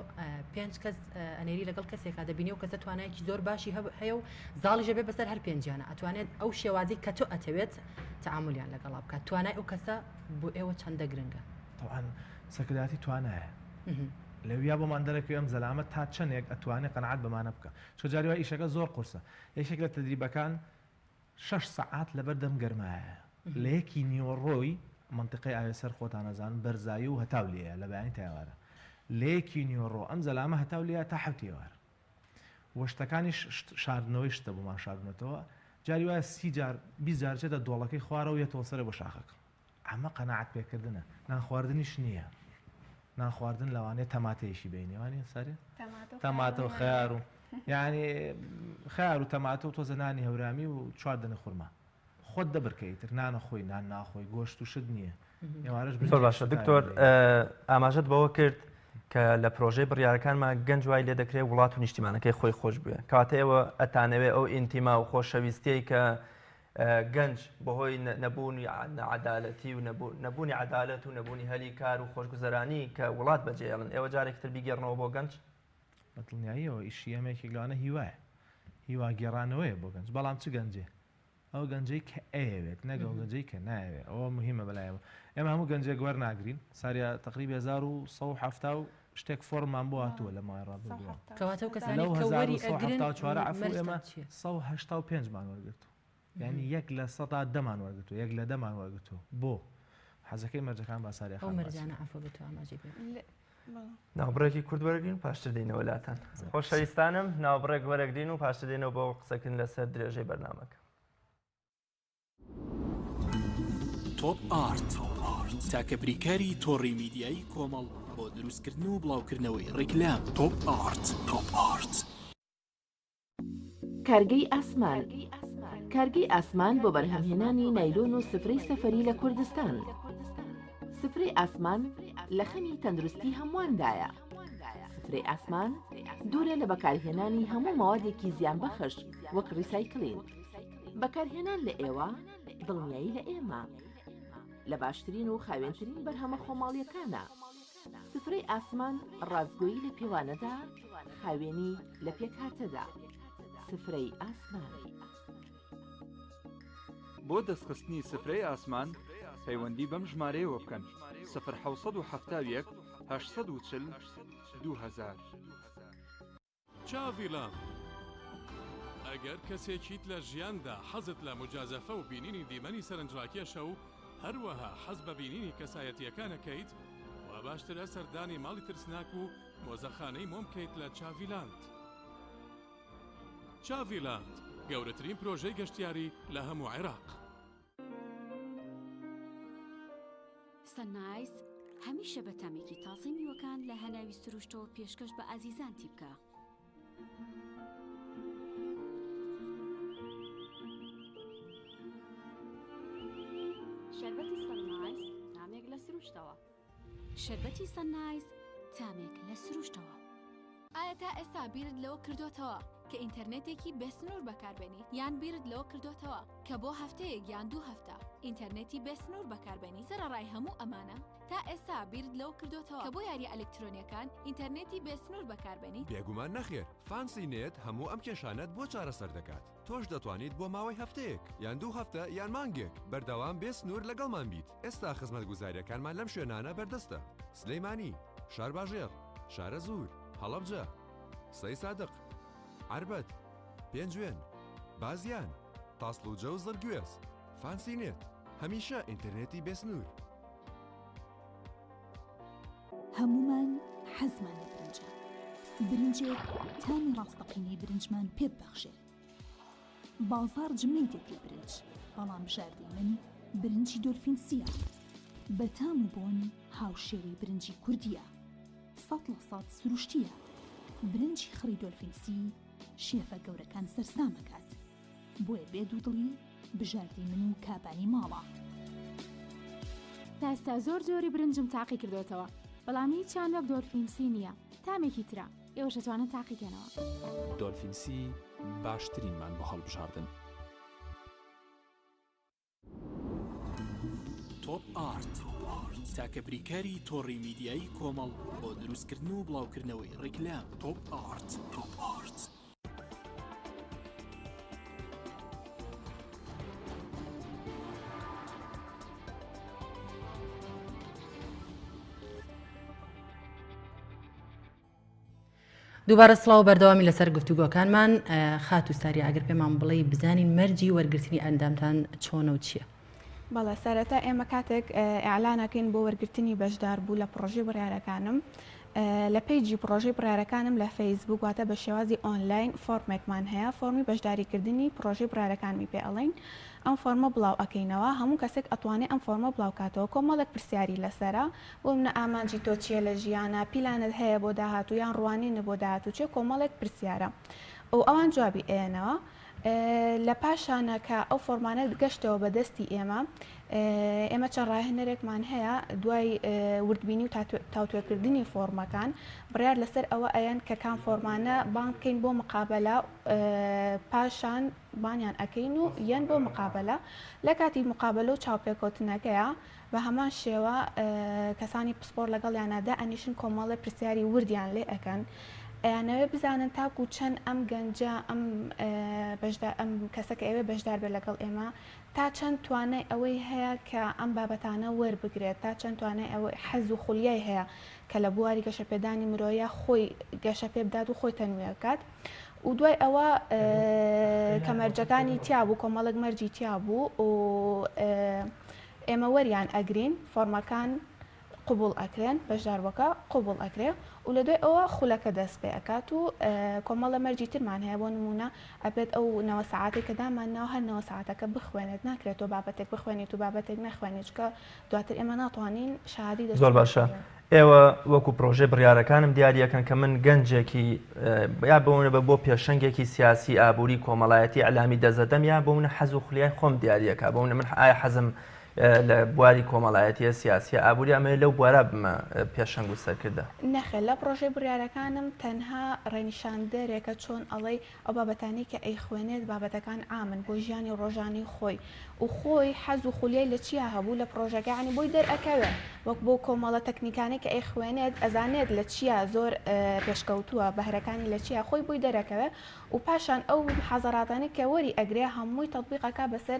[SPEAKER 1] 5 کەس ئەنێری لەگەڵ کەسێکا دەبینی و کەسە توانایکی زۆر باشی هەیە و زاڵیژە بێ بەسەر هەر پێنجیانە ئەتوانێت ئەو شێوازی کە تۆ ئەتەوێت تەعاملیان لەگەڵا بکات توانای ئەو کەسە بۆ ئێوە چەندە گرنگە
[SPEAKER 8] تەوان سەرکردایەتی توانایە لەویا بۆمان دەرەکەوێ ئەم زەلامەت تا چەندێک ئەتوانێت قەنەعەت بەمانە بکە چۆ جاری وای ئیشەکە زۆر قورسە یەکێک لە تەدریبەکان 6 سەعات لەبەر دەم گەرمایە لە یەکی نیوەڕۆی منطقەی ئاوێسەر خۆتانەزان بەرزایی و هەتاو لێیە لە بەیانی تایوارە لەیەکی نیوەڕۆ ئەم زەلامە هەتاو لێیە تا حەوتێوار وەشتەکانی شاردنەوەی شتە بۆمان شاردنەوە جاری وایە 30 جار 20 جار چێتە دۆڵەکەی خوارە و یەتەوە سەرە بۆ شاخەکە ئەمە قەنەعەت پێکردنە نان خواردنیش نییە نان خواردن لەوانەیە تەماتەیەشی بینیوانی سەرێ تەماتە و خەیار و یعنی خەیار و تەماتە و تۆزە نانی هەورامی و چواردنە خورما خۆت دەبرکەیتر نانە خۆی نان ناخۆی گۆشت و شت نییە
[SPEAKER 2] زۆر باشە دکتۆر ئاماژەت بەوە کرد کە لە پرۆژەی بڕیارەکانمان گەنج وای لێ دەکرێت وڵات و نیشتیمانەکەی خۆی خۆش بووە کاتەوە ئەتانەوێت ئەو ئینتیما و خۆشەویستەی کە گەنج بەهۆی نەبوونی عەدالەتی و نەبوونی عەدالەت و نەبوونی هەلی کار و خۆشگوزەرانی کە وڵات بەجێهێڵن ئێوە جارێکتر بیگەڕنەوە بۆ گەنج
[SPEAKER 8] بەدڵنیاییەوە ئیشی ئەمێکی لەوانە هیوایە هیوا گێڕانەوەیە بۆ گەنج بەڵام چ گەنجێ ئەو گەنجەی کە ئەیەوێت نەگەڵ گەنجەی کە نایەوێت ئەوە مهمە بەلایەوە ئێمە هەموو گەنجێک وەرناگرین ساریە تقریبا 1970 شتێک فۆرممان بۆ هاتووە لە مای ڕابردووە
[SPEAKER 1] کەواتە و کەسانی
[SPEAKER 8] لەو
[SPEAKER 1] کە وەری ئەگرن
[SPEAKER 8] 1970 عفو ئێمە
[SPEAKER 1] مەرجتان چییە؟
[SPEAKER 8] 185 مان وەرگرتو یعنی 1 لە 100 دەمان وەرگرتو 1 لە 10 مان وەرگرتو بۆ حەزەکەی مەرجەکان با ساریە
[SPEAKER 1] ئەو مەرجانە عفو بێت ئاماژەی بێت
[SPEAKER 2] ناوبڕێکی کورد وەرەگرین پاشتر دێنەوە لاتان خۆشەویستانم ناوبڕێک وەرەگرین و پاشتر دێنەوە بۆ قسەکردن لەسەر درێژەی بەرنامەکە
[SPEAKER 9] تۆپ ئارت تاکە بریکاری تۆڕی میدیایی کۆمەڵ بۆ دروستکردن و بڵاوکردنەوەی ڕیکلام تۆپ ئارت
[SPEAKER 10] کارگەی ئاسمان کارگەی ئاسمان بۆ بەرهەمهێنانی نایلۆن و سفرەی سەفەری لە کوردستان سفرەی ئاسمان لە خەمی تەندروستی هەمواندایە سفرەی ئاسمان دوورە لە بەکارهێنانی هەموو ماوادێکی زیانبەخش وەک ڕیسایکلین بەکارهێنان لە ئێوە دڵنیایی لە ئێمە لە باشترین و خاوێنترین بەرهەمە خۆماڵیەکانە سفرەی ئاسمان ڕازگۆیی لە پێوانەدا خاوێنی لە پێکهاتەدا سفرەی ئاسمان
[SPEAKER 11] بۆ دەستخستنی سفرەی ئاسمان پەیوەندی بەم ژمارەیەوە بکەن 1970 840 2000
[SPEAKER 12] چاڤیلان ئەگەر کەسێکیت لە ژیاندا حەزت لە مجازەفە و بینینی دیمەنی سەرنجڕاکێشە و هەروەها حەز بە بینینی کەسایەتیەکانەکەیت و باشترە سەردانی ماڵی ترسناک و مۆزەخانەی مۆم بکەیت لە چاڤیلاند چاڤیلاند گەورەترین پرۆژەی گەشتیاری لە هەموو عێراق
[SPEAKER 13] سەنایس هەمیشە بە تامێکی تازەی میوەکان لە هەناوی سروشتەوە پێشکەش بە ئازیزانتی بکە شەربەتی سەنایس تامێک لە سروشتەوە شەربەتی سەنایس تامێک لە سروشتەوە
[SPEAKER 14] ئایا تا ئێستا بیرت لەوە کردوتەوە کە ئینتەرنێتێکی بێسنوور بەکاربێنیت یان بیرت لەوە کردوتەوە کە بۆ هەفتەیەک یان 2 هەفتە ئینتەرنێتی بێسنوور بەکاربێنی سەرەڕای هەموو ئەمانە تا ئێستا بیرت لەوە کردوتەوە کە بۆ یاری ئەلکترۆنیەکان ئینتەرنێتی بێسنوور بەکاربێنیت
[SPEAKER 15] بێگومان نەخێر فانسی نێت هەموو ئەم کێشانەت بۆ چارەسەر دەکات تۆش دەتوانیت بۆ ماوەی هەفتەیەک یان 2 هەفتە یان مانگێک بەردەوام بێسنوور لەگەڵمان بیت ئێستا خزمەتگوزاریەکانمان لەم شوێنانە بەردەستە سلەیمانی شارباژێر شارە زوور هەڵەبجە سەی سادق عربەت پێنجوێن بازیان تاسڵوجە و زەرگوێز فانسی نێت هەمیشە ئینتەرنێتی بێسنوور
[SPEAKER 16] هەمومان حەزمان لە برنجە برنجێک تامی ڕاستەقینەی برنجمان پێ ببەخشێ بازار جمەی دێت لە برنج بەڵام بژاردەی من برنجی دۆلفینسیە بە تام و بۆن هاوشێوەی برنجی کوردیە 100% سروشتیە برنجی خڕی دۆلفینسی شێفە گەورەکان سەرسامەکات بۆیە بێدوودڵی بژاردەی من و کابانی ماڵە
[SPEAKER 14] تا ئێستا زۆر جۆری برنجم تاقی کردوتەوە بەڵام هیچیان وەک دۆلفینسی نییە تامێکی ترە ئێوە دەتوانن تاقیکەنەوە
[SPEAKER 9] دۆلفینسی باشترینمان بۆ هەڵبژاردن تۆپ ئارت تاکە بریکاری تۆڕی میدیایی کۆمەڵ بۆ دروستکردن و بڵاوکردنەوەی ڕیکلام تۆپ ئارت
[SPEAKER 1] دووبارە سڵاو بەردەوامی لەسەر گفتوگۆکانمان خات و ساری ئەگەر پێمان بڵێ بزانین مەرجی وەرگرتنی ئەندامتان چۆنە و چییە؟
[SPEAKER 7] بەڵێ سەرەتا ئێمە کاتێک ئیعلانەکەین بۆ وەرگرتنی بەشدار بوو لە پرۆژەی بڕیارەکانم لە پیجی پرۆژەی بڕیارەکانم لە فەیسبوک واتە بە شێوازی ئۆنلاین فۆرمێکمان هەیە فۆرمی بەشداریکردنی پرۆژەی بڕیارەکانمی پێ ئەڵێن ئەم فۆرمە بڵاو ئەکەینەوە هەموو کەسێک ئەتوانێت ئەم فۆرمە بڵاوکاتەوە کۆمەڵێک پرسیاری لەسەرە بۆ منە ئامانجی تۆ چیە لە ژیانە پیلانت هەیە بۆ داهاتوو یان ڕوانینە بۆ داهاتوو چێ کۆمەڵێک پرسیارە ئەوان جوابی ئێنەوە
[SPEAKER 17] لە پاشانە کە ئەو فۆرمانە گەشتەوە بەدەستی ئێمە چەند ڕاهێنەرێکمان هەیە دوای وردبینی و تاوتوێکردنی فۆرمەکان بڕیار لەسەر ئەوە ئەیان کە کام فۆرمانە بان بکەین بۆ مقابلە پاشان بانیان ئەەکەین و یەن بۆ مقابلە لە کاتی مقابلە و چاوپێکۆتنەکەیە بە هەمان شێوە کەسانی پسپۆر لەگەڵیانەدا ئەنیشن کۆمەڵە پرسیاری وردیان لێ ئەەکەن ئەیانەوێ بزانن تاکو چەند ئەم گەنجە ئەم کەسەکە ئێوێ بەشدار بێت لەگەڵ ئێمە تا چەند توانای ئەوەی هەیە کە ئەم بابەتانە وەربگرێت تا چەند توانای ئەوە حەز و خولیای هەیە کە لە بواری گەشەپێدانی مرۆیە خۆی گەشە پێ بدات و خۆی تەنوێ بکات و دوای ئەوە کەمەرجەکانی تیا بوو کۆمەڵک مەرجی تیا بوو و ئێمە وەریان ئەگرین فۆرمەکان قوبول ئەکرێن بەشداربووەکە قوبول ئەکرێ و لە دوای ئەوە خولەکە دەست پێ ئەکات و کۆمەڵە مەرجی ترمان هەیە بۆ نمونە ئەبێت ئەو 9 ساعتی کە دامانەوە هەر 9 ساعتەکە بخوێنێت ناکرێت تۆ بابەتێک بخوێنیت و بابەتێک نەخوێنیت کە دواتر ئێمە ناتوانین شادی
[SPEAKER 2] زۆر باشە. ئێوە وەکو پرۆژێ بڕیارەکانم دیاریەکەن کە من گەنجێکی یا بۆونە بە بۆ پێشەنگێکی سیاسی ئابووری کۆمەڵایەتی ئەلامی دەزەدەم یا بۆونە حەز و خولیای خۆم دیاریەکە بۆونە من ئایا حەزم لە بواری کۆمەڵایەتیە سیاسی ئابووری ئەمە لەو بوارە بمە پێشەنگ و سەرکردە
[SPEAKER 17] نەخێ لە پرۆژەی بڕیارەکانم تەنها ڕێنیشاندەرێکە چۆن ئەڵێ ئەو بابەتانی کە ئەی خوێنێت بابەتەکان ئامن بۆ ژیانی ڕۆژانی خۆی و خۆی حەز و خولیای لە چیا هەبوو لە پرۆژەکانی بۆی دەرئەکەوێت وەک بۆ کۆمەڵە تەکنیکانی کە ئەی خوێنێت ئەزانێت لە چیا زۆر پێشکەوتووە بەهرەکانی لە چیا خۆی بۆی دەرەکەوێت و پاشان ئەو حەزەراتانی کە وەری ئەگرێ هەمووی تەطبیقەکە بەسەر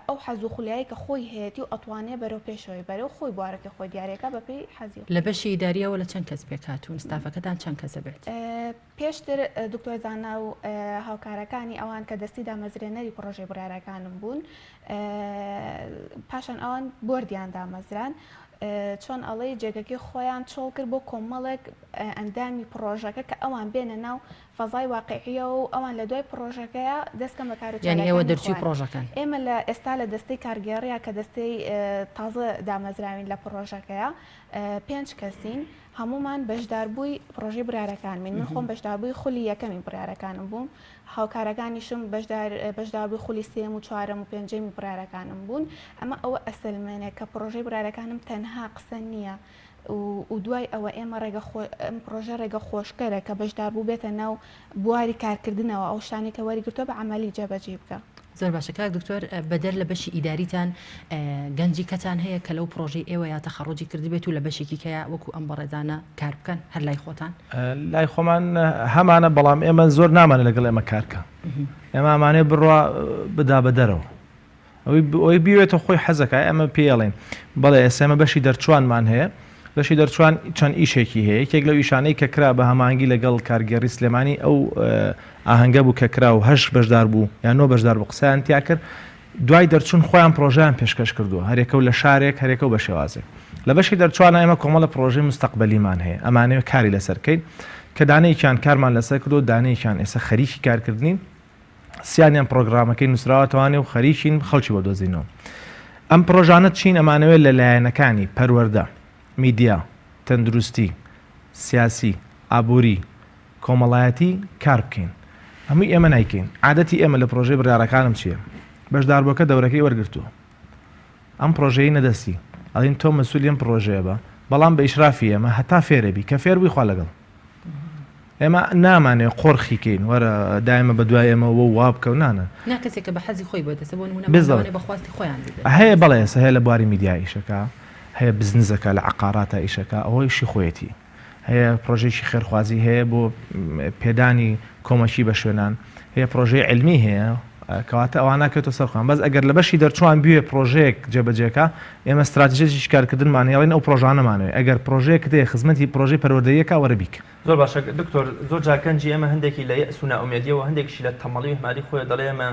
[SPEAKER 17] ئەو حەز و خولیایی کە خۆی هەیەی و ئەتوانێت بەرەو پێشەوەی بەرەو خۆی بوارەکە خۆی دیارەکە بەپێی حەزی
[SPEAKER 1] لە بەشی ئیداریەوە لە چەند کەس پێکاتون ستافەکەتان چەند کەسە بێت
[SPEAKER 17] پێشتر دکتۆر زانا و هاوکارەکانی ئەوان کە دەستی دامەزرێنەری پرۆژەی بڕیارەکانم بوون پاشان ئەوان بردیان دامەزران چۆن ئەڵەی جێگەکی خۆیان چۆڵ کرد بۆ کۆمەڵێک ئەندامی پرۆژەکە کە ئەوان بێنە ناو فەزای واقعیە و ئەوان لە دوای پرۆژەکەیە دەستکەم بە کارۆچەکان
[SPEAKER 1] ئێوە دەرچوی پرۆژەکان
[SPEAKER 17] ئێمە لە ئێستا لە دەستەی کارگێڕەیە کە دەستەی تازە دامەزراوین لە پرۆژەکەیە 5 کەسین هەمومان بەشداربووی پرۆژەی بڕیارەکانمین من خۆم بەشداربووی خولی یەکەمی بڕیارەکانم بووم هاوکارەکانیشم بەشداربووی خولی سێم و چوارەم و پێنجەمی بڕیارەکانم بوون ئەمە ئەوە ئەسلمێنێ کە پرۆژەی بڕیارەکانم تەنها قسە نییە و دوای ئەوە ئێمە ئەم پرۆژە ڕێگە خۆشکەرە کە بەشداربوو بێتە ناو بواری کارکردنەوە ئەو شتانی کە وەریگرتووە بە عملی جێبەجێ بکە.
[SPEAKER 1] زۆر باشە کاک دکتۆر بەدەر لە بەشی ئیداریتان گەنجی کەتان هەیە کە لەو پرۆژەی ئێوە یا تەخەڕۆجی کردی بێت و لە بەشێکی کەیە وەکو ئەم بەڕێزانە کار بکەن هەر لای خۆتان
[SPEAKER 8] لای خۆمان هەمانە بەڵام ئێمە زۆر نامانە لەگەڵ ئێمە کارکە ئێمە ئەمانێ بڕوا بدا بە دەرەوە ئەوەی بیوێتە خۆی حەزەکە ئەمە پێڵێن بەڵێ ئێسێمە بەشی دەرچوانمان هەیە بەشی دەرچوان چەند ئیشێکی هەیە یەکێک لەو ئیشانەی کە کرا بە هەمانگی لەگەڵ کارگەڕی سلێمانی ئەو ئاهەنگە بوو کە کرا و 8 بەشدار بوو یان 9 بەشدار بوو قسەیان تیا کرد دوای دەرچوون خۆیان پرۆژیان پێشکەش کردووە هەرێکە و لە شارێک هەرێکە و بە شێوازێک لە بەشی دەرچوانە ئێمە کۆمەڵە پرۆژەی مستەقبەلیمان هەیە ئەمانەوە کاری لەسەرکەین کە دانەیەکیان کارمان لەسەر کردو دانەیەکیان ئێستا خەریکی کارکردنین سیانیان پرۆگرامەکەی نووسراوەتەوانێ و خەریکین خەڵکی بۆ دۆزینەوە ئەم پرۆژانە چین ئەمانەوێت لە لایەنەکانی پەروەردە میدیا تەندروستی سیاسی ئابووری کۆمەڵایەتی کار بکەین هەمووی ئێمە نایکەین عادەتی ئێمە لە پرۆژەی بڕیارەکانم چییە بەشداربووەکە دەورەکەی وەرگرتووە ئەم پرۆژەی نەدەستی ئەڵین تۆ مەسوولی ئەم پرۆژەیە بە بەڵام بە ئیشرافی ئێمە هەتا فێرەبی کە فێر بووی خوا لەگەڵ ئێمە نامانێ قۆرخیکەین وەرە دایمە بە دوای ئێمە وا بکە و نانە
[SPEAKER 1] ناکەسێکە بە حەزی خۆی بۆ دەسە بۆ نمونە بەخواستی خۆیان
[SPEAKER 8] هەیە بەڵێ ئێستا هەیە لە بواری میدیا ئیشەکە هەیە بزنسەکە لە عقاراتە ئیشەکە ئەوەیشی خۆیەتی هەیە پرۆژێکی خێرخوازی هەیە بۆ پێدانی کۆمەکی بە شوێنان هەیە پرۆژەی علمی هەیە کەواتە ئەوان ناکرێتەوە سەرخۆیان بەس ئەگەر لە بەشی دەرچوان بوێ پرۆژەیەک جێبەجێکە ئێمە استراتیژیی کارکردنمان هێڵین ئەو پرۆژانەمانەوە ئەگەر پرۆژەیەک دێ خزمەتی پرۆژەی پەروەردەییەکە وەرەبیک
[SPEAKER 2] زۆر باشە دکتۆر زۆر جاکەنجی ئێمە هەندێکی لە یەس و ناومێدیەوە هەندێکیشی لە تەمەڵی و هەماری خۆی دەڵێ ئێمە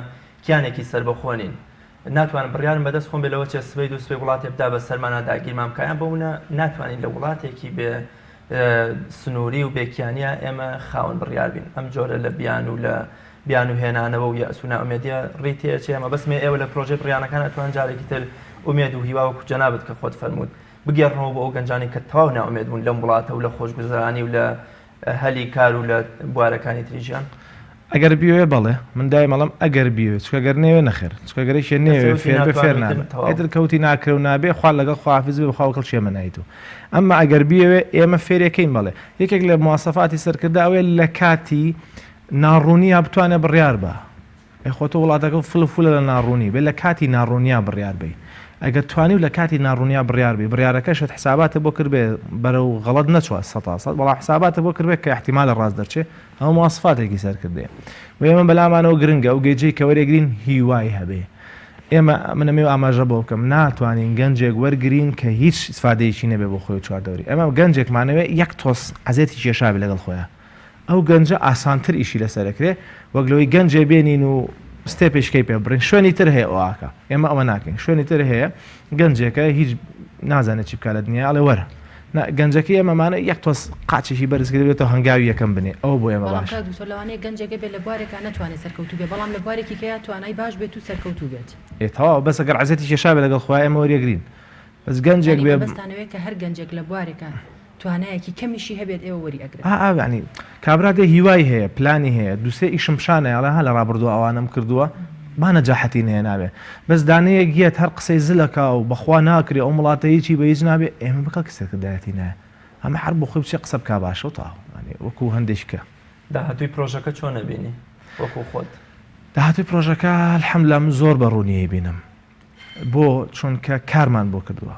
[SPEAKER 2] کیانێکی سەربەخۆنین ناتوانم بڕیارم بەدەست خۆم بێ لەوە چێ سبەی و سبەی وڵاتی بدا بە سەرمانە داگیرمان بکەیان بەونە ناتوانین لە وڵاتێکی بێ سنووری و بێکیانە ئێمە خاون بڕیار بین ئەم جۆرە لە بیان و لە بیان و هێنانەوە و یەس و ناومێدیە ڕیتەیەکی ئەمە بەسمێ ئێوە لە پرۆژەی بڕیانەکان ئەتوان جارێکی تر ئومێد و هیواوەکو جەنابەت کە خۆت فەرموود بگەڕنەوە بۆ ئەو گەنجانی کە تەواو ناومێد بوون لەم وڵاتە و لە خۆشگوزەرانی و لە هەلی کار و لە بوارەکانی تری ژیان
[SPEAKER 8] ئەگەر بیوێ بەڵێ من دای مەڵم ئەگەر بیوێت چکە گەر نێوێ نەخێر چکە گەرەیشە نێوێ فێر بە فێر نابێت ئیتر کەوتی ناکرێ و نابێ خوا لەگەڵ خواحافظ بێ بخواوەکەڵ شێمە نایت و ئەمما ئەگەر بیوێ ئێمە فێرەکەین بەڵێ یەکێک لە مواسەفاتی سەرکردا ئەوێ لە کاتی ناڕوونیا بتوانێت بڕیار بە خۆتە وڵاتەکە فلفولە لە ناڕوونی بێ لە کاتی ناڕوونیا بڕیار بێ ئەگەر توانی و لە کاتی ناڕوونیا بڕیار بێ بڕیارەکەشت حساباتە بۆ کرد بێ بەرەو غەڵەت نەچوە 100% بەڵام حساباتە بۆ کرد بێت کە احتیمال لە ڕاست دەرچێت ئەو مواسفاتێکی سەرکردێ و ئێمە بەلامانەوە گرنگە و گەیجەی کە وەرێگرین هیوای هەبێ ئێمە منەمێ و ئاماژە بۆ بکەم ناتوانین گەنجێک وەرگرین کە هیچ سفادەیەکی نەبێ بۆ خۆی چواردەوری ئەمە گەنجێکمانەوێ یەک تۆس عەزێتی کێشابێ لەگەڵ خۆیان ئەو گەنجە ئاسانتر ئیشی لەسەرەکرێ وەک لەوەی گەنجێ بێنین و ستێپێشکەی پێ بڕین شوێنی تر هەیە ئەوواکە ئێمە ئەوە ناکەین شوێنی تر هەیە گەنجێکە هیچ نازانێت چی بکە لە دنیا ئەڵێ وەرە گەنجەکەی ئەمەمانە یەک تۆس قاچێکی بەرزکرد بێتەوە هەنگاوی یەکەم بنێ ئەو بۆ ئێمە باش
[SPEAKER 1] لەوانەیە گەنجەکە بێت لە بوارێکە ناتوانێت سەرکەوتوو بێ بەڵام لە بوارێکی کەیە توانای باش بێت و سەرکەوتوو بێت
[SPEAKER 8] ئێتەواو بەس ئەگەر عەزێتی کێشابێ لەگەڵ خۆی ئێمە وەریەگرین بەس گەنجێک بێ
[SPEAKER 1] بەستانەوەی کە هەر گەنجێک لە بوارێکە توانایەکی کەمیشی هەبێت ئێوە وەری ئەگرێت
[SPEAKER 8] ینی کابرا دێ هیوای هەیە پلانی هەیە دووسێ ئیشم شانە یاڵە هە لە ڕابردووە ئەوانم کردووە بانە جاحەتی نهێ نابێ بەس دانەیە گیت هەر قسەی زلەکە و بەخوا ناکرێ ئەو وڵاتە هیچی بە هیچ نابێ ئێمە بکە کەسێکدایەتی نایە ئەمە هەر بۆ خۆی بچێ قسە بکا باشە و تاو وەکو هەندێککە
[SPEAKER 2] داهاتووی پرۆژەکە چۆن نەبینی وەکو خۆت
[SPEAKER 8] داهاتووی پرۆژەکە الحەمدوللا من زۆر بەڕوونیە بینم بۆ چونکە کارمان بۆ کردووە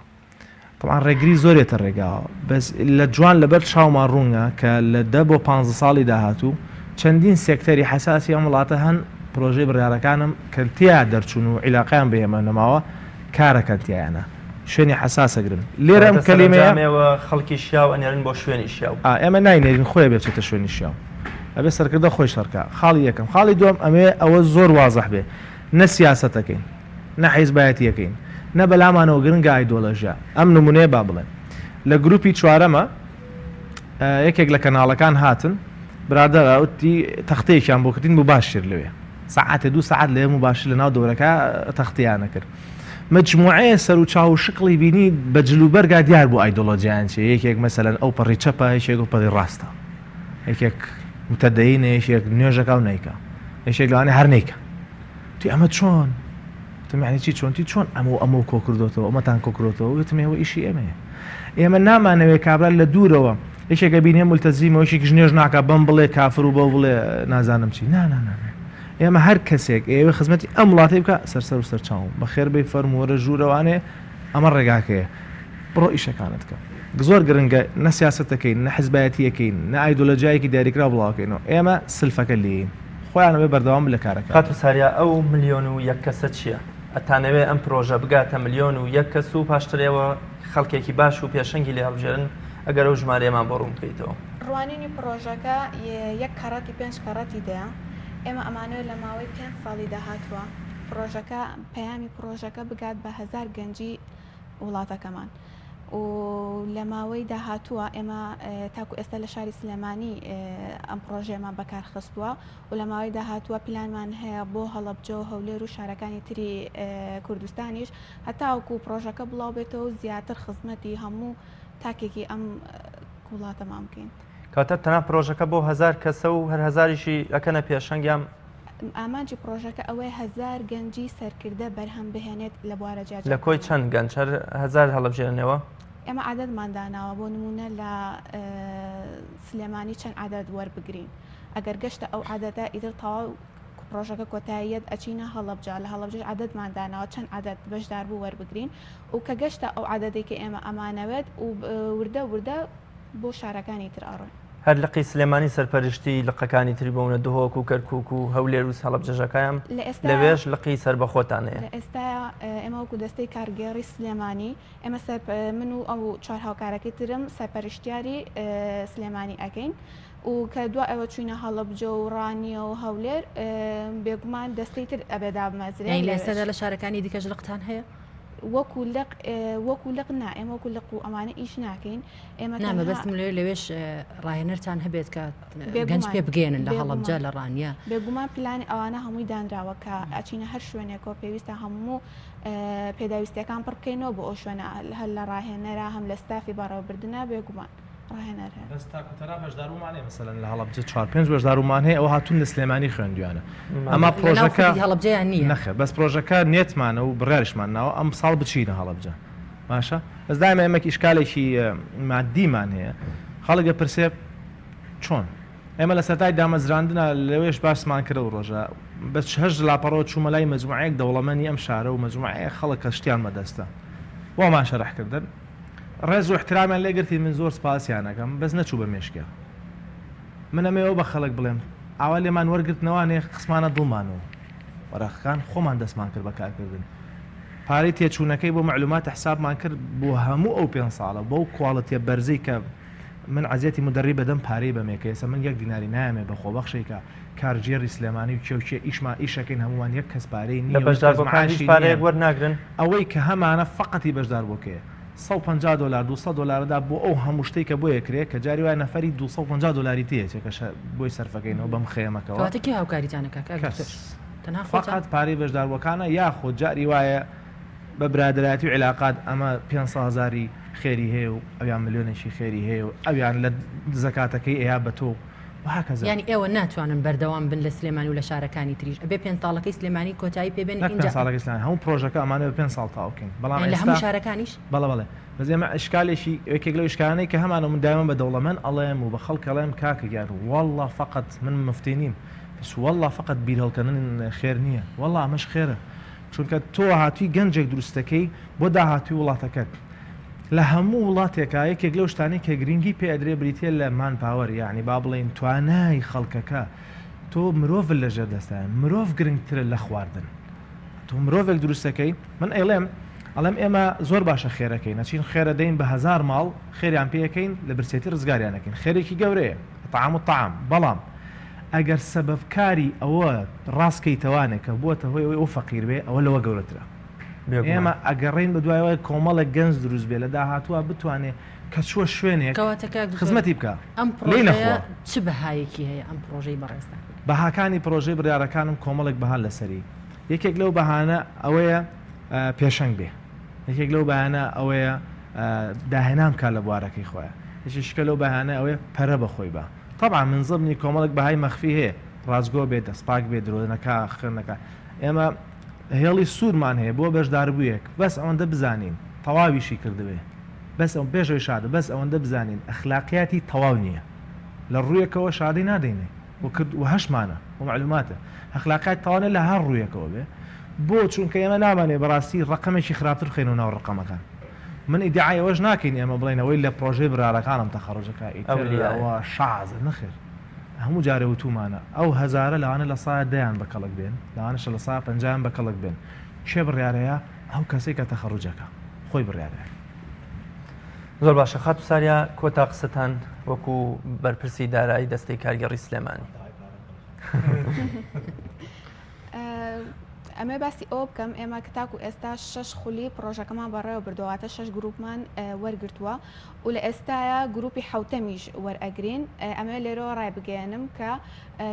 [SPEAKER 8] طبعا ڕێگری زۆرێتە ڕێگاوە بەس لە جوان لەبەر چاومان ڕوونە کە لە 10 بۆ 15 ساڵی داهاتوو چەندین سێکتەری حەساسی ئەم وڵاتە هەن پرۆژەی بڕیارەکانم کەلتیا دەرچوون و عیلاقیان بێمە نەماوە کارەکەنتیایانە شوێنی حساسەگرن لێرە ئەم
[SPEAKER 2] کەلیمەیەوە خەڵکی شیاو ئەنێرن بۆ شوێنی شیاو
[SPEAKER 8] ئێمە ناینێرین خۆی بێتێتە شوێنی شیاو ئەبێ سەرکردە خۆی شەرکە خاڵی یەکەم خاڵی دووەم ئەمێ ئەوە زۆر وازەح بێ نە سیاسەتەکەین نە حیزبایەتیەکەین نە بەلامانەوە گرنگە ئایدۆلۆژیا ئەم نمونەیە با بڵێن لە گروپی چوارەمە یەکێک لە کەناڵەکان هاتن برادەرە وتی تەختەیەکیان بۆ کردین مباشر لەوێ ساعتێ 2 ساعت لێ مباشر لەناو دەورەکە تەختیانە کرد مجموعەیە سەر و چاو و شقڵی بینی بە جلوبەرگا دیار بۆ ئایدۆلۆجییان چێ یەکێک مەسەلەن ئەو پەڕی چەپە یەکێک و پەڕی ڕاستە یەکێک متەدەینە یەکێک نوێژەکە و نیکە یەکێک لەوانێ هەر نیکە تی ئەمە چۆن تمیانی چی چۆنتی چۆن ئەمە کۆ کردوتەوە ئەمەتان کۆ کردوتەوە وتمەوە ئیشی ئێمەیە ئێمە نامانەوێت کابرا لە دوورەوە یەکێکە بینێ مولتەزیمەوەشی ژنێژ ناکە بەم بڵێ کافر و بە بڵێ نازانم چی ئێمە هەر کەسێک ئێوە خزمەتی ئەم وڵاتی بکە سەرسەر و سەرچاوم بەخێر بێ فەرمووەرە ژوورەوانێ ئەمە ڕێگاکەیە بڕۆ ئیشەکانت کە زۆر گرنگە نە سیاسەتەکەین نە حیزبایەتیەکەین نە ئایدۆلۆژیایەکی دیاریکرا بڵاوکەینەوە ئێمە سلفەکە لێین خۆیانەوێ بەردەوام لە کارەکە
[SPEAKER 2] خات و ساریا ئەو ملیۆن و یەک کەسە چییە ئەتانەوێ ئەم پرۆژە بگاتە ملیۆن و یەک کەس و پاشترەوە خەڵکێکی باش و پێشەنگی لێ هەڵبژێرن ئەگەر ئەو ژمارەیەمان بۆ ڕوون بکەیتەوە
[SPEAKER 17] ڕوانینی پرۆژەکە یەک کەڕەتی 5 کەڕەتی دەیە ئێمە ئەمانەوە لە ماوەی 5 ساڵی داهاتووە پرۆژەکە پەیامی پرۆژەکە بگات بە 1000 گەنجی وڵاتەکەمان و لە ماوەی داهاتووە ئێمە تاکو ئێستا لە شاری سلێمانی ئەم پرۆژێمان بەکارخستووە و لە ماوەی داهاتووە پلانمان هەیە بۆ هەڵەبجە و هەولێر و شارەکانی تری کوردستانیش هەتاوەکو پرۆژەکە بڵاو بێتەوە و زیاتر خزمەتی هەموو تاکێکی ئەم وڵاتەمان بکەین
[SPEAKER 2] کاتە تەنها پرۆژەکە بۆ 1000 کەسە و هەر هەزاریشی ئەکەنە پێشەنگیان
[SPEAKER 17] ئامانجی پرۆژەکە ئەوەی 1000 گەنجی سەرکردە بەرهەم بهێنێت لە بوارە جاج
[SPEAKER 2] لە کۆی چەند گەنج 1000 هەڵەبژێنەوە
[SPEAKER 17] ئێمە عادەتمانداناوە بۆ نمونە لە سلێمانی چەند عادەت وەربگرین ئەگەر گەشتە ئەو عادەتە ئیتر تەواو پرۆژەکە کۆتاییەت ئەچینە هەڵەبجا لە هەڵەبجە عادەتمانداناوە چەند عادەت بەشدار بوو وەربگرین و کە گەشتە ئەو عادەتێکی ئێمە ئەمانەوێت و وردە بۆ شارەکانی تر ئەڕۆین
[SPEAKER 2] هەر لقی سلێمانی سەرپەرشتی لقەکانی تری بۆونە دهۆک و کەرکک و هەولێر و هەڵەبجەژەکەیان لەوێش لقی سەر بەخۆتانەیە
[SPEAKER 17] لە ئێستا ئێمە وەکو دەستەی کارگێڕی سلێمانی ئێمە من و ئەو 4 هاوکارەکەی ترم سەرپەرشتیاری سلێمانی ئەەکەین و کە دو ئەوە چوینە هەڵەبجە و ڕانیە و هەولێر بێگومان دەستەی تر ئەبێدا بمەزرێ
[SPEAKER 1] لە ئێستادا لە شارەکانی دیکەش لقتان هەیە
[SPEAKER 17] وەکو لق نا ئێمە وەکو لق و ئەمانە ئیش ناکەین ئێمە
[SPEAKER 1] نامە بەستم لەوێش ڕاهێنەرتان هەبێت کە گەنج پێ بگەێنن لە هەڵەبجە لە ڕانیە
[SPEAKER 17] بێگومان پلانی ئەوانە هەمووی دانراوە کە ئەچینە هەر شوێنێکەوە پێویستە هەموو پێداویستەکان پڕ بکەینەوە بۆ ئەو شوێنە هەر لە ڕاهێنەرە هەم لە ستافی بەڕێوەبردنە بێگومان ڕاهێنەر هەیە.
[SPEAKER 8] بەس تاکوتەرا بەشدارومانێ مثلەن لە هەڵەبجە 4-5 بەشدارومان هەیە ئەو هاتوون لە سلێمانی خوێندویانە. ئەمە پرۆژەکە
[SPEAKER 1] هەڵەبجەیان نییە
[SPEAKER 8] نەخێ بەس پرۆژەکە نێتمانە و بڕیارشمان ناوە ئەم ساڵ بچینە هەڵەبجە باشە بەس دایمە ئێمە ئیشکالێکی مادیمان هەیە خەڵک پرسێ چۆن ئێمە لە سەرای دامەزراندنە لەوێش باسمان کرد و ڕۆژە بەس هەش لاپەڕەوە چوومە لای مەجموعەیەک دەوڵەمەنی ئەم شارە و مەجموعەیە خەڵک کە شتیان مەدەستە وەمان شەرحکردن ڕێز و احترامیان لێگرتی من زۆر سپاسیانەکەم بەس نەچوو بە مێشکە من ئەمەوە بە خەڵک بڵێم ئاوا لێمان وەرگرتنەوانێ قسمانە دڵمانەوە وەرەخەکان خۆمان دەستمان کرد بە کارکردن پارەی تێچوونەکەی بۆ معلومات حسابمان کرد بۆ هەموو ئەو 5 ساڵە بۆ کوواڵەتیە بەرزەی کە من عزیەتی مدەری بەدەم پارەی بەمێکەیەسە من 1 دیناری نایەمێ بە خۆبەخشێکە کارژێری سلێمانی و کێوچێ ئیشەکەین هەمووان 1 کەس پارەی نییە
[SPEAKER 2] بەشداربووەکانی وەرناگرن
[SPEAKER 8] ئەوەی کە هەمانە فقەتی بەشدار بۆکەیە $150 $200 دا بۆ ئەو هەموو شتێک کە بۆ یەکرێت کە جاری وای نەفەری $250 تێچێکە بۆی سەرفەکەینەوە بەم خێمەکەەوە
[SPEAKER 1] کاتێکی هاوکاریتانەکە تەنها
[SPEAKER 8] فقط پارەی بەشداربووەکانە یاخۆ جاری وایە بە برادایەتی و علاقات ئەمە 500,000 خێری هەیە و ئەویان ملیۆنێکی خێری هەیە و ئەویان لە زەکاتەکەی ئەیا بە تۆ
[SPEAKER 1] ینی ئێوە ناتوانن بەردەوام بن لە سلێمانی و لە شارەکانی تریش ئەبێ 5 ساڵەکەی سلێمانی کۆتایی پێبێن
[SPEAKER 8] هەموو پرۆژەکە ئەمانە 5 ساڵ تاوکەین
[SPEAKER 1] بەڵام لە هەموو شارەکانیش
[SPEAKER 8] بەڵێ بەس ئێمە ئشکالێکی یەکێک لەو شکانەی کە هەمانە من دایمە بە دەوڵەمەند ئەڵێم و بە خەڵکەڵێم کاکە یار والله فقط من مفتی نیم بس والله فقط بیر هەڵکردن خێر نییە والله ئەمەش خێرە چونکە تۆ هاتووی گەنجێک دروستەکەی بۆ داهاتووی وڵاتەکەت لە هەموو وڵاتێکە یەکێک لەو شتانی کە گرنگی پێدرێ بریتە لە مانپاوەر یعنی با بڵێن توانای خەڵکەکە تۆ مرۆڤ لەژێر دەستایە مرۆڤ گرنگترە لە خواردن تۆ مرۆڤێک دروستەکەی من ئەڵێم ئێمە زۆر باشە خێرەکەی نەچین خێرە دەین بە 1000 ماڵ خێریان پێەکەین لە برسێتی ڕزگاریانەکەین خێرێکی گەورەیە طعام و طعام بەڵام ئەگەر سەبەبکاری ئەوە ڕاستکەیتەوانێک کە بووە هۆی ئەو فەقیر بێ ئەوە لەوە گەورەترە ئێمە ئەگەڕین بە دوایەوەی کۆمەڵە گەنج دروست بێ لە داهاتووە بتوانێت کە چوە شوێنێک خزمەتی بکە
[SPEAKER 1] ئەم پرۆژە چ بەهایەکی هەیە ئەم پرۆژەی بەڕێستا
[SPEAKER 8] بەهاکانی پرۆژەی بڕیارەکانم کۆمەڵێک بەها لەسەری یەکێک لەو بەهانە ئەوەیە پێشەنگ بێ یەکێک لەو بەهانە ئەوەیە داهێنام کا لە بوارەکەی خۆیە هیچشکە لەو بەهانە ئەوەیە پەرە بەخۆی بە طبعا من زبنی کۆمەڵک بەهای مەخفی هەیە ڕازگۆ بێت دەستپاک بێت درۆنەکە خڕنەکە ئێمە هێڵی سوودمان هەیە بۆ بەشداربوویەک بەس ئەوەندە بزانین تەواویشی کردوێ بەس ئەو پێشەوەی شادە بەس ئەوەندە بزانین ئەخلاقیاتی تەواو نییە لە ڕوویەکەوە شادی نادەینێ و کرد و هەشمانە و معلوماتە ئەخلاقیات تەوانێت لە هەر ڕوویەکەوە بێ بۆ چونکە ئێمە نامانێ بەڕاستی ڕقمێکی خراپتر خێن و ناو ڕقەمەکان من ئیدعای ئەوەش ناکەین ئێمە بڵێنەوەی لە پرۆژەی برارەکانم تەخەڕۆژەکە ئەوە شازە نەخێر هەموو جارێ وتومانە ئەو هەزارە لەوانە لە سایە دەیان بە کەڵک بێن لەوانەشە لە سایە 50 بە کەڵک بێن چێ بڕیارەیە ئەو کەسێک کە تەخەڕوجەکە خۆی بڕیارەیە
[SPEAKER 2] زۆر باشە خات و ساریا کۆتا قسەتان وەکو بەرپرسی دارایی دەستەی کارگەڕی سلێمانی
[SPEAKER 17] ئەمە باسی ئەو بکەم ئێمە کتاک و ئێستا 6 خولی پرۆژەکەمان بەڕێوە بردوواتە 6 گروپمان وەرگرتووە و لە ئێستاە گروپی حوتەمیش وەرئەگرین ئەمە لێرەوە ڕای بگەێنم کە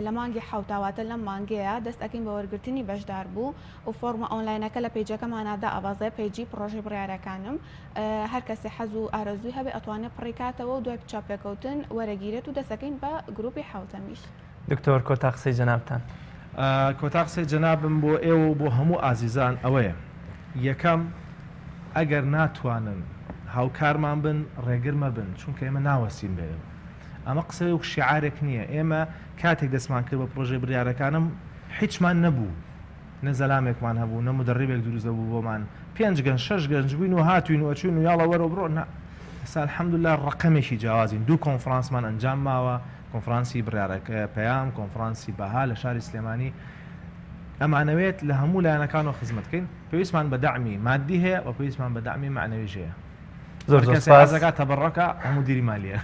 [SPEAKER 17] لە مانگی حوتاواتە لەم مانگەیە دەست ئەەکەین بە وەرگرتنی بەشدار بوو و فۆرمە ئۆنلاینەکە لە پیجەکەمانادا ئەوازای پیجی پرۆژەی بڕیارەکانم هەر کەسی حەز و ئارەزوی هەبێ ئەتوانێت پڕێکاتەوە و دوای پچاپێکەوتن وەرەگیرێت و دەستەکەین بە گروپی حوتەمیش
[SPEAKER 2] دکتۆر کۆتا قسەی جەنابتان
[SPEAKER 8] کۆتاقسەی جەنابم بۆ ئێوە بۆ هەموو ئازیزان ئەوەیە یەکەم ئەگەر ناتوانن هاوکارمان بن ڕێگرمە بن چونکە ئێمە ناوەسین بێ ئەمە قسەی و شیعارێک نییە ئێمە کاتێک دەستمان کرد بە پرۆژەی بڕیارەکانم هیچمان نەبوو نەزەلامێکمان هەبوو نە مدەڕیبێک دروست دەبوو بۆمان 5 گەنج 6 گەنج بووین و هاتوین و ئەچوین و یاڵە وەرە بڕۆ ئێستا الحەمدوللا ڕقەمێکی جیاوازین 2 کۆنفرانسمان ئەنجام ماوە کۆنفرانسی بڕیارەکە پەیام کۆنفرانسی بەها لە شاری سلێمانی ئەمانەوێت لە هەموو لایەنەکانەوە خزمەتکەین پێویستمان بە دەعمی مادی هەیە و پێویستمان بە دەعمی معنەویش هەیە
[SPEAKER 2] زۆر سپاس
[SPEAKER 8] تەبڕەکە هەموو دیری مالیە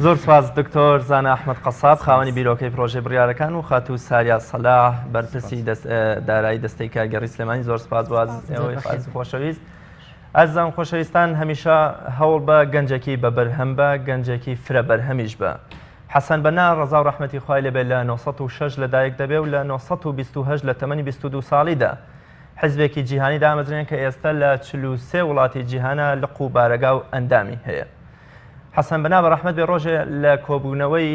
[SPEAKER 2] زۆر سپاس دکتۆر زانا ئەحمەد قەساب خاوەنی بیرۆکەی پرۆژەی بڕیارەکان و خاتوو ساریا سەلاح بەرپرسی دارایی دەستەی کارگەڕی سلێمانی زۆر سپاس بۆ ئێوەی خۆشەویست ئازیزان خۆشەویستان هەمیشە هەوڵ بە گەنجێکی بە بەرهەم بە گەنجێکی فرە بەرهەمیش بە حەسەن بەنا ڕەزا و ڕەحمەتی خوای لەبێت لە 1906 لەدایک دەبێ و لە 1928 لە تەمەنی 22 ساڵیدا حزبێکی جیهانی دامەزرێن کە ئێستا لە 43 وڵاتی جیهانە لق و بارەگا و ئەندامی هەیە حەسەن بەنا بە ڕەحمەت بێ ڕۆژێ لە کۆبوونەوەی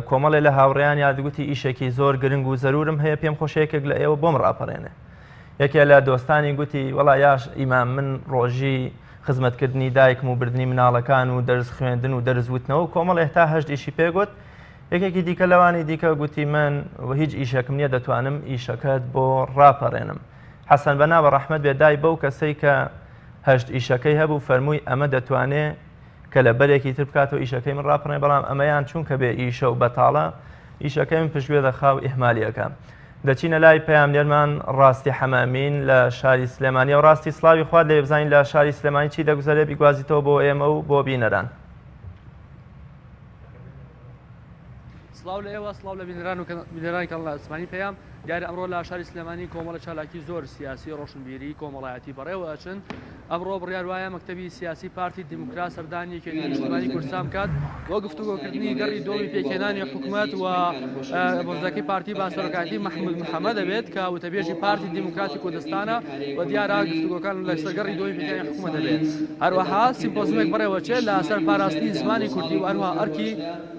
[SPEAKER 2] کۆمەڵێ لە هاوڕێیان یادگوتی ئیشێکی زۆر گرنگ و زەرورم هەیە پێم خۆشەیەکێک لە ئێوە بۆم ڕاپەڕێنێ. یەکێ لە دۆستانی گوتی وەڵا یاش ئیمام من ڕۆژی خزمەتکردنی دایکم و بردننی مناڵەکان و دەرز خوێندن و دەرزوتنەوە کۆمەڵ هێتا هەشت ئیشی پێگوت. یەکێکی دیکە لەوانی دیکە گوتی من هیچ ئیشێکم نییە دەتوانم ئیشەکەت بۆ ڕاپەڕێنم. حەسەن بەنا بە ڕەحمەت بێ دای بەو کەسەی کە هەشت ئیشەکەی هەبوو فەرمووی ئەمە دەتوانێت کە لە بەرێکی تر بکاتەوە ئیشەکەی من ڕاپەڕێ بەڵام ئەمەیان چونکە بێ ئیشە و بەتاڵە ئیشەکەی من پشتگوێ دەخا و ئیهمالیەکە. دەچینە لای پەیامبەرمان ڕاستی حەمامین لە شاری سلێمانی و ڕاستی سڵاوی خوارد لێ بزانین لە شاری سلێمانی چی دەگوزارێ بیگوازیتەوە بۆ ئێمە و بۆ بینەران.
[SPEAKER 18] سڵاو لە ئێوە سڵاو لە بینەرانی کەڵا ئەسمانی پێیام دیارە ئەمڕۆ لە شاری سلێمانی کۆمەڵە چالاکی زۆر سیاسی ڕۆشنبیری کۆمەڵایەتی بەڕێوە ئەچن ئەمڕۆ بڕیار وایە مەکتەبی سیاسی پارتی دیموکراس سەردانی یەکێتی نیشتیمانی کوردستان بکات بۆ گفتوگۆکردنی گەڕی دۆمی پێکهێنانی حکوومەت و بۆزەکەی پارتی باسەرۆکاتی محمود محەممەد دەبێت کە وتەبێژی پارتی دیموکراتی کوردستانە و دیارە گفتوگۆکان لەسەر گەڕی دۆمی پێکهێنانی حکوومەت دەبێت. هەروەها سیمپۆزیۆمێک بڕێوەچێت لە سەر پاراستنی زمانی کوردی و هەروەها ئەرکی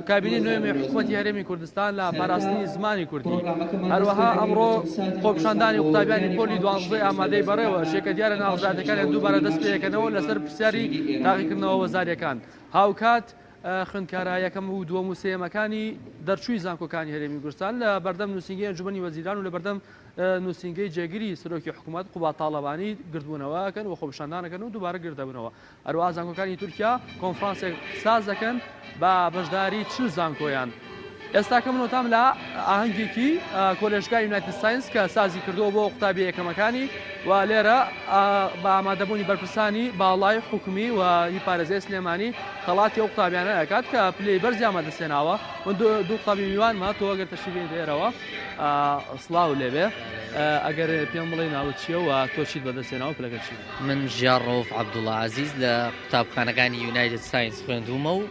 [SPEAKER 18] کابینی نوێمی حکوومەتی هەرێمی کوردستان لە پاراستنی زمانی کوردی. هەروەها ئەمڕۆ خۆپشاندانی قوتابیانی پۆلی 12 ئامادەی بەڕێوە شێکە دیارە ناوەزارەکانیان دووبارە دەست پێکەنەوە لەسەر پرسیاری تاقیکردنەوە وەزاریەکان. هاوکات خوێندکارە یەکەم و دووەم و سێمەکانی دەرچووی زانکۆکانی هەرێمی کوردستان لە بەردەم نووسینگەی ئەنجومەنی وەزیران و لە بەردەم نووسینگەی جێگیری سەرۆکی حکوومەت قوبات تاڵەبانی گردبوونەوەکەن و خۆپشاندانەکەن و دووبارە گردەبوونەوە. هەروەها زانکۆکانی تورکیا کۆنفرانسێک ساز دەکەن بە بەشداری چ زانکۆیان. ئێستا کە منۆتام لە ئاهەنگێکی کۆلێژگای یونایتد ساینس کە سازی کردەوە بۆ قوتابی یەکەمەکانی و لێرە بە ئامادەبوونی بەرپرسانی باڵای حکومی و هیپارێزەی سلێمانی خەڵاتی ئەو قوتابیانە دەکات کە پلەی بەرزی ئامادەسێناوە من دوو قوتابی میوانمە تۆ ئەگەر تەشریف دێرەوە سڵاو لێبێ ئەگەر پێم بڵێ ناوت چییە و تۆ چیت بەدەستێناوە پلەکە چی؟
[SPEAKER 19] من ژیان ڕۆف عەبدوڵڵا عەزیز لە قوتابخانەکانی یونایتد ساینس خوێندوومە و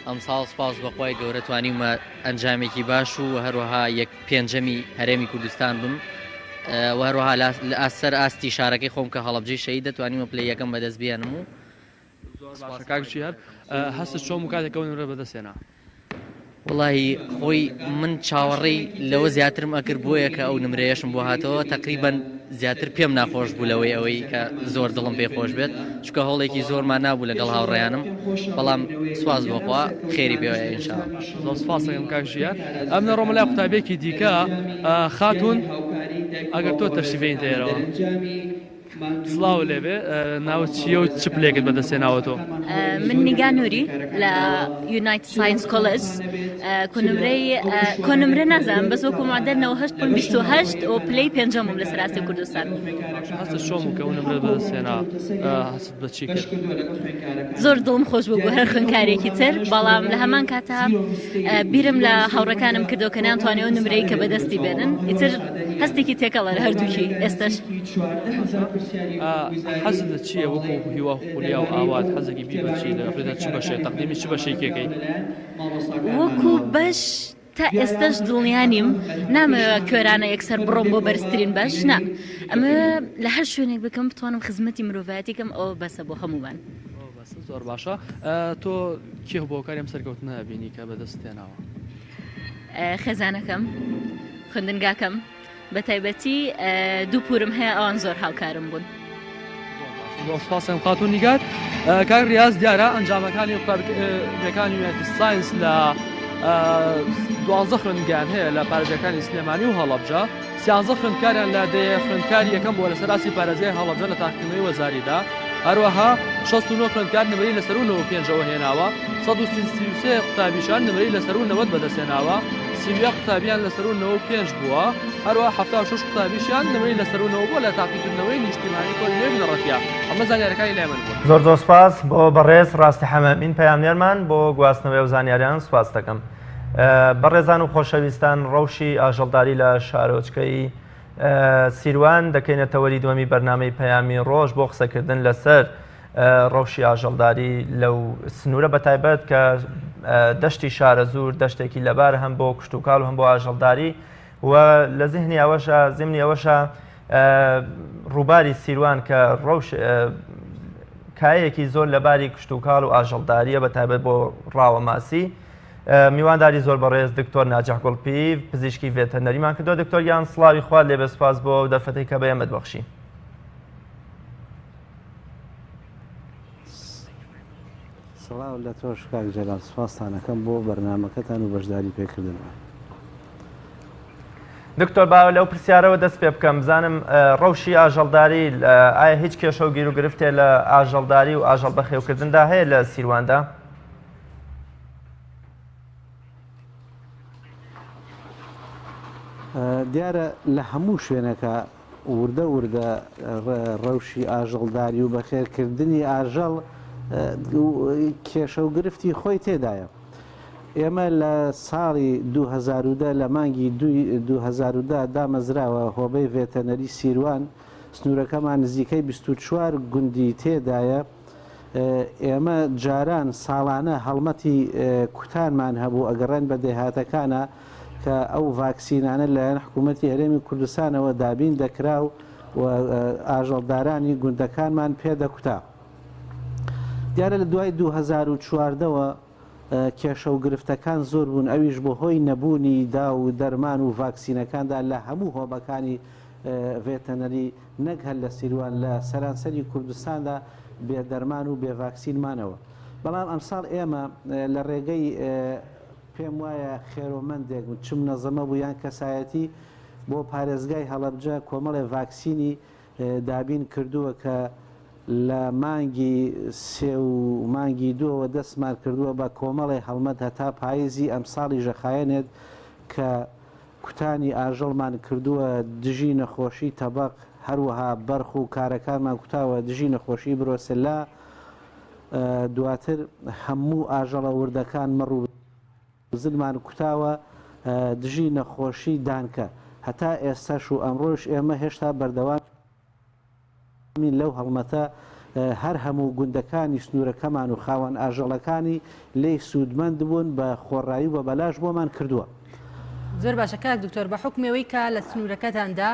[SPEAKER 19] ئەم ساڵ سپاس بەخوای گەورە توانیمە ئەنجامێکی باش و هەروەها یەک پێنجەمی هەرێمی کوردستان بم و هەروەها لە ئاسەر ئاستی شارەکەی خۆم کە هەڵەبجەی شەهید دەتوانیمە پلەی یەکەم بەدەست بێنم و
[SPEAKER 18] کاکچی هەر هەست چۆم و کاتێکەوە نمرە بەدەستێنا.
[SPEAKER 19] وڵی خۆی من چاوەڕێی لەوە زیاترم ئەکرد بۆیە کە ئەو نمرەیەشم بۆ هاتەوە تقریبان زیاتر پێم ناخۆش بوو لەوەی ئەوەی کە زۆر دڵم پێ خۆش بێت چکە هەوڵێکی زۆرمان نابوو لەگەڵ هاوڕێیانم بەڵام سواز بۆخوا خێری بێوەیە ئینشاءڵڵا.
[SPEAKER 18] زۆر سپاسەکەم کاکژیان. ئەم نەڕۆمە لای قوتابێکی دیکە خاتون ئەگەر تۆ تەشریفین تێرەوە سڵاو لێبێ ناوت چییە و چ پلێکت بەدەستێناوە تۆ؟
[SPEAKER 20] من نیگا نووری لە یونایتد ساینس کۆلێج کۆنمرە نازانم بەس وەکو معدەرنەوە 8.28 و پلەی پێنجەمم لە سەراستی کوردستان.
[SPEAKER 18] هەستە چۆم و کە ئەو نمرە بەدەستێنا هەست بە چی کرد؟
[SPEAKER 20] زۆر دڵم خۆش بوو بۆ هەر خوێندکارێکی تر بەڵام لە هەمان کاتە بیرم لە هاوڕەکانم کردەوە کە ناتوانێ ئەو نمرەی کە بەدەستی بێنن ئیتر هەستێکی تێکەڵە لە هەردووکی ئێستش.
[SPEAKER 18] حەزت لە چییە وەکو هیوا خولیا و ئاوات حەزێکی بی بەچی لەفرێتە چی بەشێ تەقدیمی چی بەشێکێکەی؟
[SPEAKER 20] وەکو بەش تا ئێستش دڵنیانیم نامەوە کوێرانە یەکسەر بڕۆم بۆ بەرزترین بەش نا ئەمە لە هەر شوێنێک بکەم بتوانم خزمەتی مرۆڤایەتیکەم ئەوە بەسە بۆ هەمووان.
[SPEAKER 18] زۆر باشە. تۆ کێ بۆکاریم سەرکەوتنە بینی کە بەدەستێناوە؟
[SPEAKER 20] خێزانەکەم خوێندنگاکەم بە تایبەتی دوو پورم هەیە ئەوان زۆر هاوکارم بوون.
[SPEAKER 18] سپاسم خاتون نیگار. کاک ریاز دیارە ئەنجامەکانی قوتابیەکانی یونایتد ساینس لە 12 خوێندگیان هەیە لە پارێزەکانی سلێمانی و هەڵەبجە 13 خوێندکاریان لە خوێندکاری یەکەم بۆ لە سەراسی پارێزگای هەڵەبجە لە تاقیکردنەوەی وەزاریدا هەروەها 69 خوێندکار نمرەی لەسەرونەوە پێنجەوە هێناوە 133 قوتابیشان نمرەی لەسەرونەوەت بەدەستێناوە 30 قوتابیان لەسەرونەوە 5 بووە هەروەها 76 قوتابیشیان نمرەی لەسەرونەوە بۆ لە تاقیکردنەوەی نیشتیمانی کۆلێژ بنەڕەتیا. ئەمە زانیاریەکانی لای من بوون.
[SPEAKER 2] زۆر سپاس بۆ بەڕێز ڕاستی حەمامین پەیامنێرمان بۆ گواستنەوەی و زانیاریان سپاس دەکەم. بەڕێزان و خۆشەویستان ڕەوشی ئاژەڵداری لە شارۆچکەی سیروان دەکەینێتە وەری دووەمی بەرنامەی پەیامی ڕۆژ بۆ قسەکردن لەسەر ڕەوشی ئاژەڵداری لەو سنوورە بەتایبەت کە دەشتی شارە زوور دەشتێکی لەبار هەم بۆ کشتتوکاڵ و هەم بۆ ئاژەڵداری و لە زیهنی ئەوەشە ڕووباری سیروان کە کایەکی زۆر لەباری کشت و کاڵ و ئاژەڵداریە بەتایبەت بۆ ڕاوە ماسی. میوانداری زۆر بەڕێز دکتۆر ناجەح گوڵپی پزیشکی ڤێتەرنەریمان کردو. دکتۆریان سڵاوی خوارد لێبێ سپاس بۆ دەرفەتەی کە بەیەمە دبەخشی.
[SPEAKER 21] سڵاو لە تۆش کاک جەلال سوپاسانەکەم بۆ بەرنامەکەتان و بەشداری پێکردنەوە.
[SPEAKER 2] دکتۆر باوە لەو پرسیارەوە دەست پێ بکەم بزانم ڕەوشی ئاژەڵداری ئایا هیچ کێشە و گیر و گرفتێ لە ئاژەڵداری و ئاژەڵ بەخێوکردندا هەیە لە سیرواندا؟
[SPEAKER 21] دیارە لە هەموو شوێنەکە وردە وردە ڕەوشی ئاژەڵداری و بەخێرکردنی ئاژەڵ کێشە و گرفتی خۆی تێدایە. ئێمە لە ساڵی 2010 لە مانگی 2010 دامەزراوە هۆبەی ڤێتەنەری سیروان سنوورەکەمان نزیکەی 24 گوندی تێدایە. ئێمە جاران ساڵانە هەڵمەتی کوتانمان هەبوو ئەگەڕێن بە دێهاتەکانە کە ئەو ڤاکسینانە لەلایەن حکوومەتی هەرێمی کوردستانەوە دابین دەکرا و ئاژەڵدارانی گوندەکانمان پێدەکوتا. دیارە لە دوای 2014ەوە کێشە و گرفتەکان زۆر بوون، ئەویش بۆ هۆی نەبوونی دا و دەرمان و ڤاکسینەکاندا لە هەموو هۆبەکانی ڤێتەنەری نەک هەر لە سیروان لە سەرانسەری کوردستاندا بێدەرمان و بێڤاکسینمانەوە. بەڵام ئەمساڵ ئێمە لە ڕێگەی پێم وایە خێرۆمەندێک چ منەظەمە بوو یان کەسایەتی بۆ پارێزگای هەڵەبجە کۆمەڵێ ڤاکسینی دابین کردووە کە لە مانگی سێ و مانگی دووەوە دەستمان کردووە بە کۆمەڵی هەڵمەت هەتا پاییزی ئەمساڵی ژەخایەنێت کە کوتانی ئاژەڵمان کردووە دژی نەخۆشی تەبەق هەروەها بەرخ و کارەکانمان کوتاوە دژی نەخۆشی برۆسلا. دواتر هەموو ئاژەڵە وردەکان مەڕ و زلمان کوتاوە دژی نەخۆشی دانکە. هەتا ئێستاش و ئەمڕۆژ ئێمە هێشتا بەردەوام لەو هەڵمەتە هەر هەموو گوندەکانی سنوورەکەمان و خاوەن ئاژەڵەکانی لێی سوودمەند بوون بە خۆڕایی و بە بەلاش بۆمان کردووە.
[SPEAKER 1] زۆر باشە کاک دکتۆر بە حکمەوەی کە لە سنوورەکەتاندا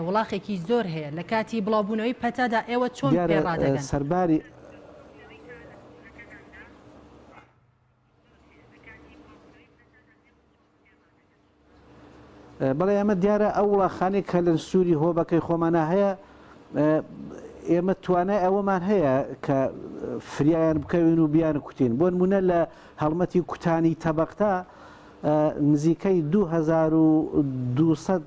[SPEAKER 1] وڵاخێکی زۆر هەیە لە کاتی بڵاوبوونەوەی پەتادا ئێوە چۆن پێڕادەگەن؟
[SPEAKER 21] سەرباری بەڵێ ئەمە دیارە ئەو وڵاخانەی کە لە سووری هۆبەکەی خۆمانە هەیە ئێمە توانای ئەوەمان هەیە کە فریایان بکەوین و بیان کوتین. بۆ نمونە لە هەڵمەتی کوتانی تەبەقتا نزیکەی 2200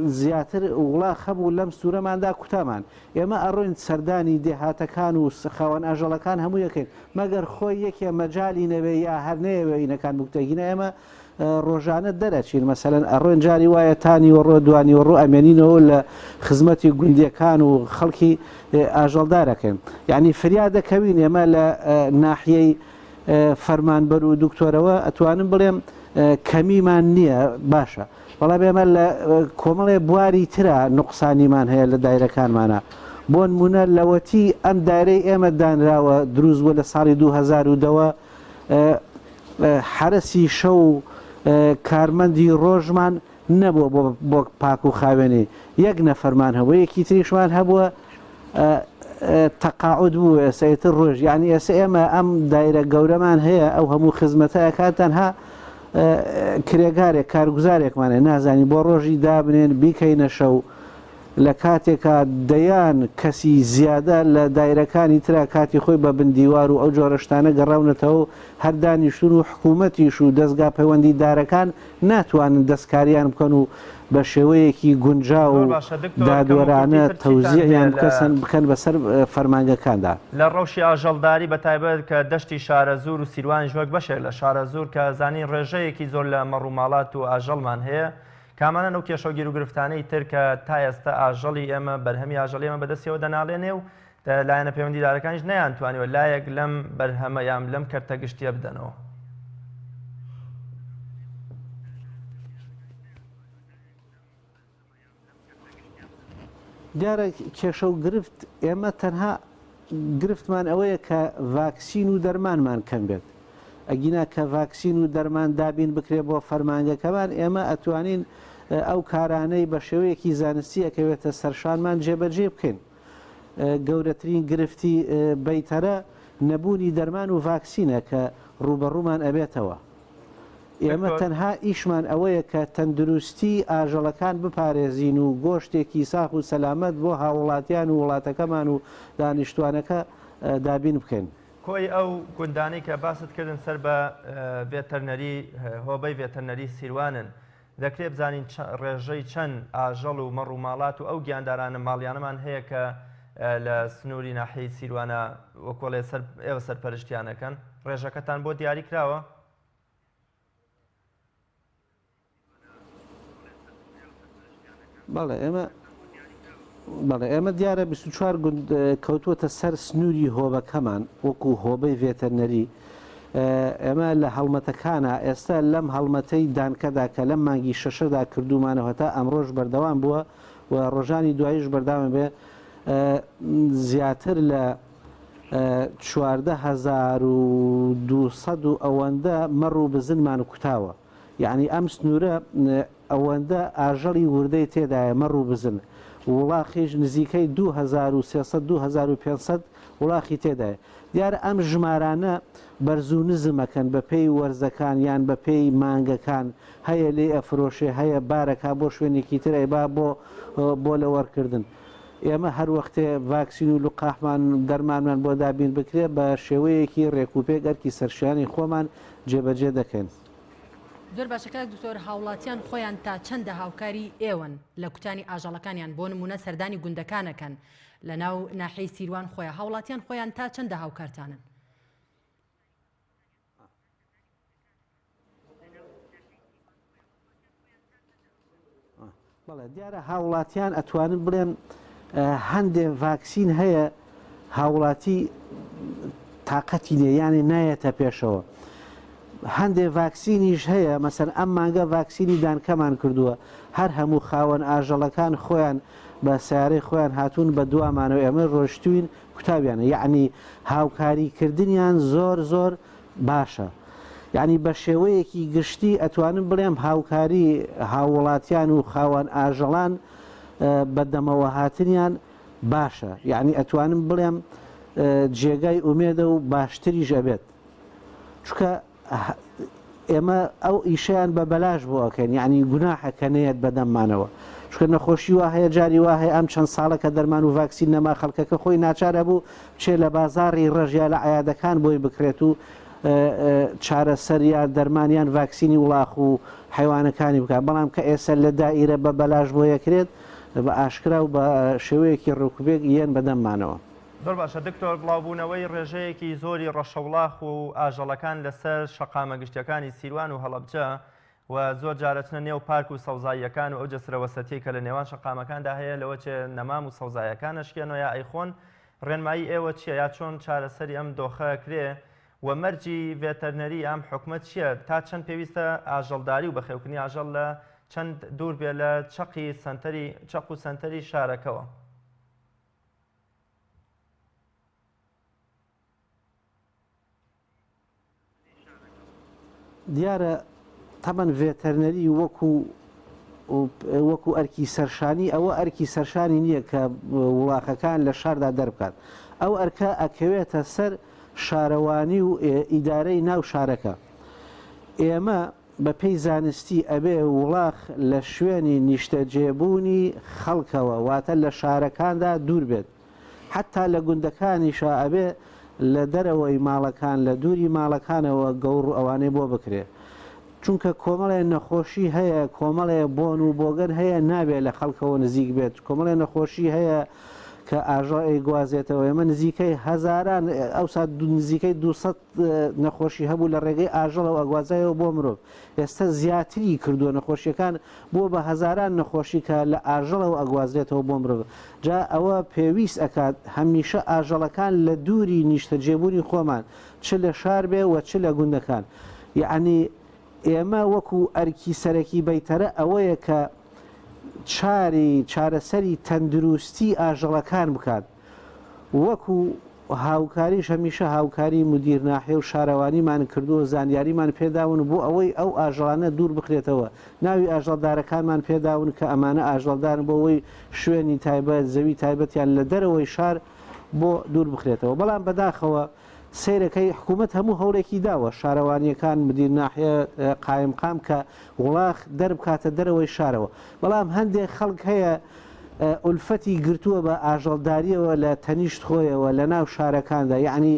[SPEAKER 21] زیاتر وڵاخ هەبوو لەم سوورەماندا کوتامان. ئێمە ئەڕۆین سەردانی دێهاتەکان و خاوەن ئاژەڵەکان هەموو یەکەین مەگەر خۆی یەکێ مەجای نەوێ یا هەر نەیەوەینەکان بکتەگینە ئێمە ڕۆژانە دەرەچین مەسەلەن ئەڕۆین جاری وایە تانی وەڕۆ دوانی وەڕۆ ئەمێنینەوە لە خزمەتی گوندیەکان و خەڵکی ئاژەڵدارەکەن. یعنی فریاد دەکەوین ئێمە لە ناحیەی فەرمانبەر و دکتۆرەوە ئەتوانم بڵێم کەمیمان نییە باشە، بەڵام ئێمە لە کۆمەڵێ بواری ترە نوقسانیمان هەیە لە دایرەکانمانە. بۆ نمونە لەوەتی ئەم دایرەی ئێمە دانراوە دروست بووە لە ساڵی 2010ەوە حرەسی شەو کارمەندی ڕۆژمان نەبووە بۆ پاک و خاوێنی یەک نەفەرمان هەبووە، یەکی تریشمان هەبووە تەقاعود بوو ئێسایتر ڕۆژ. یعنی ئێستا ئێمە ئەم دایرە گەورەمان هەیە ئەو هەموو خزمەتەکە تەنها کرێگارێک کارگوزارێکمانێ نازانی بۆ ڕۆژی دابنێن بیکەینە شەو لە کاتێکا دەیان کەسی زیادە لە دایرەکانی ترا کاتی خۆی بە بندیوار و ئەو جۆرەشتانە گەڕاونەتەوە هەر دانیشتون و حکوومەتیش و دەستگا پەیوەندی دارەکان ناتوانن دەستکاریان بکەن و بە شێوەیەکی گونجا و دادوەرانە تەوزیعیان بکەن بەسەر فەرمانگەکاندا.
[SPEAKER 2] لە ڕەوشی ئاژەڵداری بەتایبەت کە دەشتی شارەزور و سیروان ژوەک بەشێک لە شارەزور کە زانی ڕێژەیەکی زۆر لە مەڕووماڵات و ئاژەڵمان هەیە کامانە ئەو کێشە و گیر و گرفتانەی تر کە تا ئێستا ئاژەڵی ئێمە بەرهەمی ئاژەڵی ئێمە بەدەستیەوە دەناڵێنێ و لایەنە پەیوەندیدارەکانیش نەیانتوانیوە لایەک لەم بەرهەمە یان لەم کەرتە گشتیە بدەنەوە.
[SPEAKER 21] دیارە کێشە و گرفت ئێمە تەنها گرفتمان ئەوەیە کە ڤاکسین و دەرمانمان کەم بێت. ئەگینا کە ڤاکسین و دەرمان دابین بکرێت بۆ فەرمانگەکەمان ئێمە ئەتوانین ئەو کارانەی بە شێوەیەکی زانستی ئەکەوێتە سەرشانمان جێبەجێ بکەین. گەورەترین گرفتی بەیتەرە نەبوونی دەرمان و ڤاکسینە کە ڕوبەڕوومان ئەبێتەوە. ئێمە تەنها ئیشمان ئەوەیە کە تەندروستی ئاژەڵەکان بپارێزین و گۆشتێکی ساخ و سەلامەت بۆ هاوڵاتیان و وڵاتەکەمان و دانیشتوانەکە دابین بکەین.
[SPEAKER 2] کۆی ئەو گوندانەی کە باست کردن سەر بە ڤێتەرنەری هۆبەی ڤێتەرنەری سیروانن دەکرێت بزانین ڕێژەی چەند ئاژەڵ و مەڕ و ماڵات و ئەو گیاندارانە ماڵیانەمان هەیە کە لە سنووری ناحەی سیروانە وەکۆڵێ ئێوە سەرپەرشتیانەکەن ڕێژەکەتان بۆ دیاری کراوە؟
[SPEAKER 21] بەڵێ ئێمە دیارە 24 گوند کەوتووەتە سەر سنووری هۆبەکەمان وەکو هۆبەی ڤێتەرنەری. ئێمە لە هەڵمەتەکانە ئێستا لەم هەڵمەتەی دانکەدا کە لەم مانگی شەشەدا کردومانەوە تا ئەمڕۆژ بەردەوام بووە و ڕۆژانی دواییش بەردەوام بێ زیاتر لە 14,200 و ئەوەندە مەڕ و بزنمان کوتاوە. یعنی ئەم سنوورە ئەوەندە ئاژەڵی وردەی تێدایە مەڕ و بزن. وڵاخیش نزیکەی 2300-2500 وڵاخی تێدایە. دیارە ئەم ژمارانە بەرزوو نزمەکەن بە پێی وەرزەکان یان بە پێی مانگەکان هەیە لێ ئەفرۆشێ هەیە بارەکە بۆ شوێنێکی ترە با بۆ لە وەرکردن. ئێمە هەر وەختێ ڤاکسین و لوقاحمان دەرمانمان بۆ دابین بکرێت بە شێوەیەکی ڕێکوپێک ئەرکی سەرشیانی خۆمان جێبەجێ دەکەین.
[SPEAKER 1] زۆر باشەکە دکتۆر هاوڵاتیان خۆیان تا چەندە هاوکاری ئێوەن لە کوتانی ئاژەڵەکانیان بۆ نمونە سەردانی گوندەکانەکەن لە ناو ناحەی سیروان خۆیان هاوڵاتیان خۆیان تا چەندە هاوکارتانن؟
[SPEAKER 21] بەڵێ دیارە هاوڵاتیان ئەتوانن بڵێن هەندێک ڤاکسین هەیە هاوڵاتی تااقەتی لێیانی نایەتە پێشەوە. هەندێک ڤاکسینیش هەیە مەسەن ئەم مانگە ڤاکسینی دانکەمان کردووە هەر هەموو خاوەن ئاژەڵەکان خۆیان بە سیارەی خۆیان هاتوون بە دوامانەوە ئێمە ڕۆشتوین کوتابیانە یعنی هاوکاریکردنیان زۆر باشە. یعنی بە شێوەیەکی گشتی ئەتوانم بڵێم هاوکاری هاوڵاتیان و خاوەن ئاژەڵان بەدەمەوە هاتنیان باشە. یعنی ئەتوانم بڵێم جێگای ئومێدە و باشتریش ئەبێت. چکە ئێمە ئەو ئیشیان بە بەلاش بۆ ئەکەین یعنی گوناحەکەنەیەت بەدەممانەوە. چکە نەخۆشی وا هەیە جاری وا هەیە ئەم چەند ساڵەکە دەرمان و ڤاکسین نەما خەڵکەکە خۆی ناچارە بوو بچێ لە بازاڕی ڕژیا لە عیادەکان بۆی بکرێت و چارەسەریان دەرمانیان ڤاکسینی وڵاخ و حیوانەکانی بکات. بەڵام کە ئێستا لە دائیرە بە بەلاش بۆ یەکرێت بە ئاشکرا و بە شێوەیەکی ڕووکوبێک یەن بەدەممانەوە.
[SPEAKER 2] زۆر باشە دکتۆر بڵاوبوونەوەی ڕێژەیەکی زۆری ڕەشەوڵاخ و ئاژەڵەکان لەسەر شەقامە گشتەکانی سیروان و هەڵەبجە و زۆر جارەچنە نێو پارک و سەوزاییەکان و ئەو جەسرەوەسەتی کە لە نێوان شەقامەکاندا هەیە لەوە چێ نەمام و سەوزایەکانە شکێنەوە یا ئەیخۆن ڕێنمایی ئێوە چییە یا چۆن چارەسەری ئەم دۆخە کرێ و مەرجی ڤێتەرنەری ئەم حکومەت چییە تا چەند پێویستە ئاژەڵداری و بەخێوکردنی ئاژەڵ لە چەند دوور بێ لە چەق و سەنتەری شارەکەەوە؟
[SPEAKER 21] دیارە تەمەەن ڤێتەرنەری وەکو ئەرکی سەرشانی ئەوە ئەرکی سەرشانی نییە کە وڵاخەکان لە شاردا دەربکات. ئەو ئەرکە ئەکەوێتە سەر شارەوانی و ئیدارەی ناو شارەکە. ئێمە بە پێی زانستی ئەبێ وڵاخ لە شوێنی نیشتەجێبوونی خەڵکەوە واتە لە شارەکاندا دوور بێت. حتا لە گوندەکانیشە ئەبێ لە دەرەوەی ماڵەکان لە دووری ماڵەکانەوە گەور ئەوانەی بۆ بکرێت. چونکە کۆمەڵێ نەخۆشی هەیە کۆمەڵێ بۆن و بۆگەن هەیە نابێت لە خەڵکەوە نزیک بێت. کۆمەڵێ نەخۆشی هەیە کە ئاژا ئەیگوازێتەوە. ئێمە نزیکەی هەزاران ئەوسا نزیکەی 200 نەخۆشی هەبوو لە ڕێگەی ئاژەڵەوە ئەگوازایەوە بۆ مرۆڤ. ئێستا زیاتری کردووە نەخۆشیەکان بۆ بە هەزاران نەخۆشی کە لە ئاژەڵەوە ئەگوازرێتەوە بۆ مرۆڤ. جا ئەوە پێویست ئەکات هەمیشە ئاژەڵەکان لە دووری نیشتەجێبوونی خۆمان چ لە شار بێ و چ لە گوندەکان. یعنی ئێمە وەکو ئەرکی سەرەکی بەیتەرە ئەوەیە کە چارەسەری تەندروستی ئاژەڵەکان بکات. وەکو هاوکاریش هەمیشە هاوکاری مدیر ناحیە و شارەوانیمان کردووە زانیاریمان پێداون بۆ ئەوەی ئەو ئاژەڵانە دوور بخرێتەوە. ناوی ئاژەڵدارەکانمان پێداون کە ئەمانە ئاژەڵدارن بۆ ئەوەی شوێنی تایبەت زەوی تایبەتیان لە دەرەوەی شار بۆ دوور بخرێتەوە بەڵام بەداخەوە سیرەکەی حکوومەت هەموو هەوڵێکی داوە شارەوانیەکان مدیر ناحیە قایمقام کە وڵاخ دەربکاتە دەرەوەی شارەوە بەڵام هەندێک خەڵک هەیە ئولفەتی گرتووە بە ئاژەڵداریەوە لە تەنیشت خۆیەوە لە ناو شارەکاندا یعنی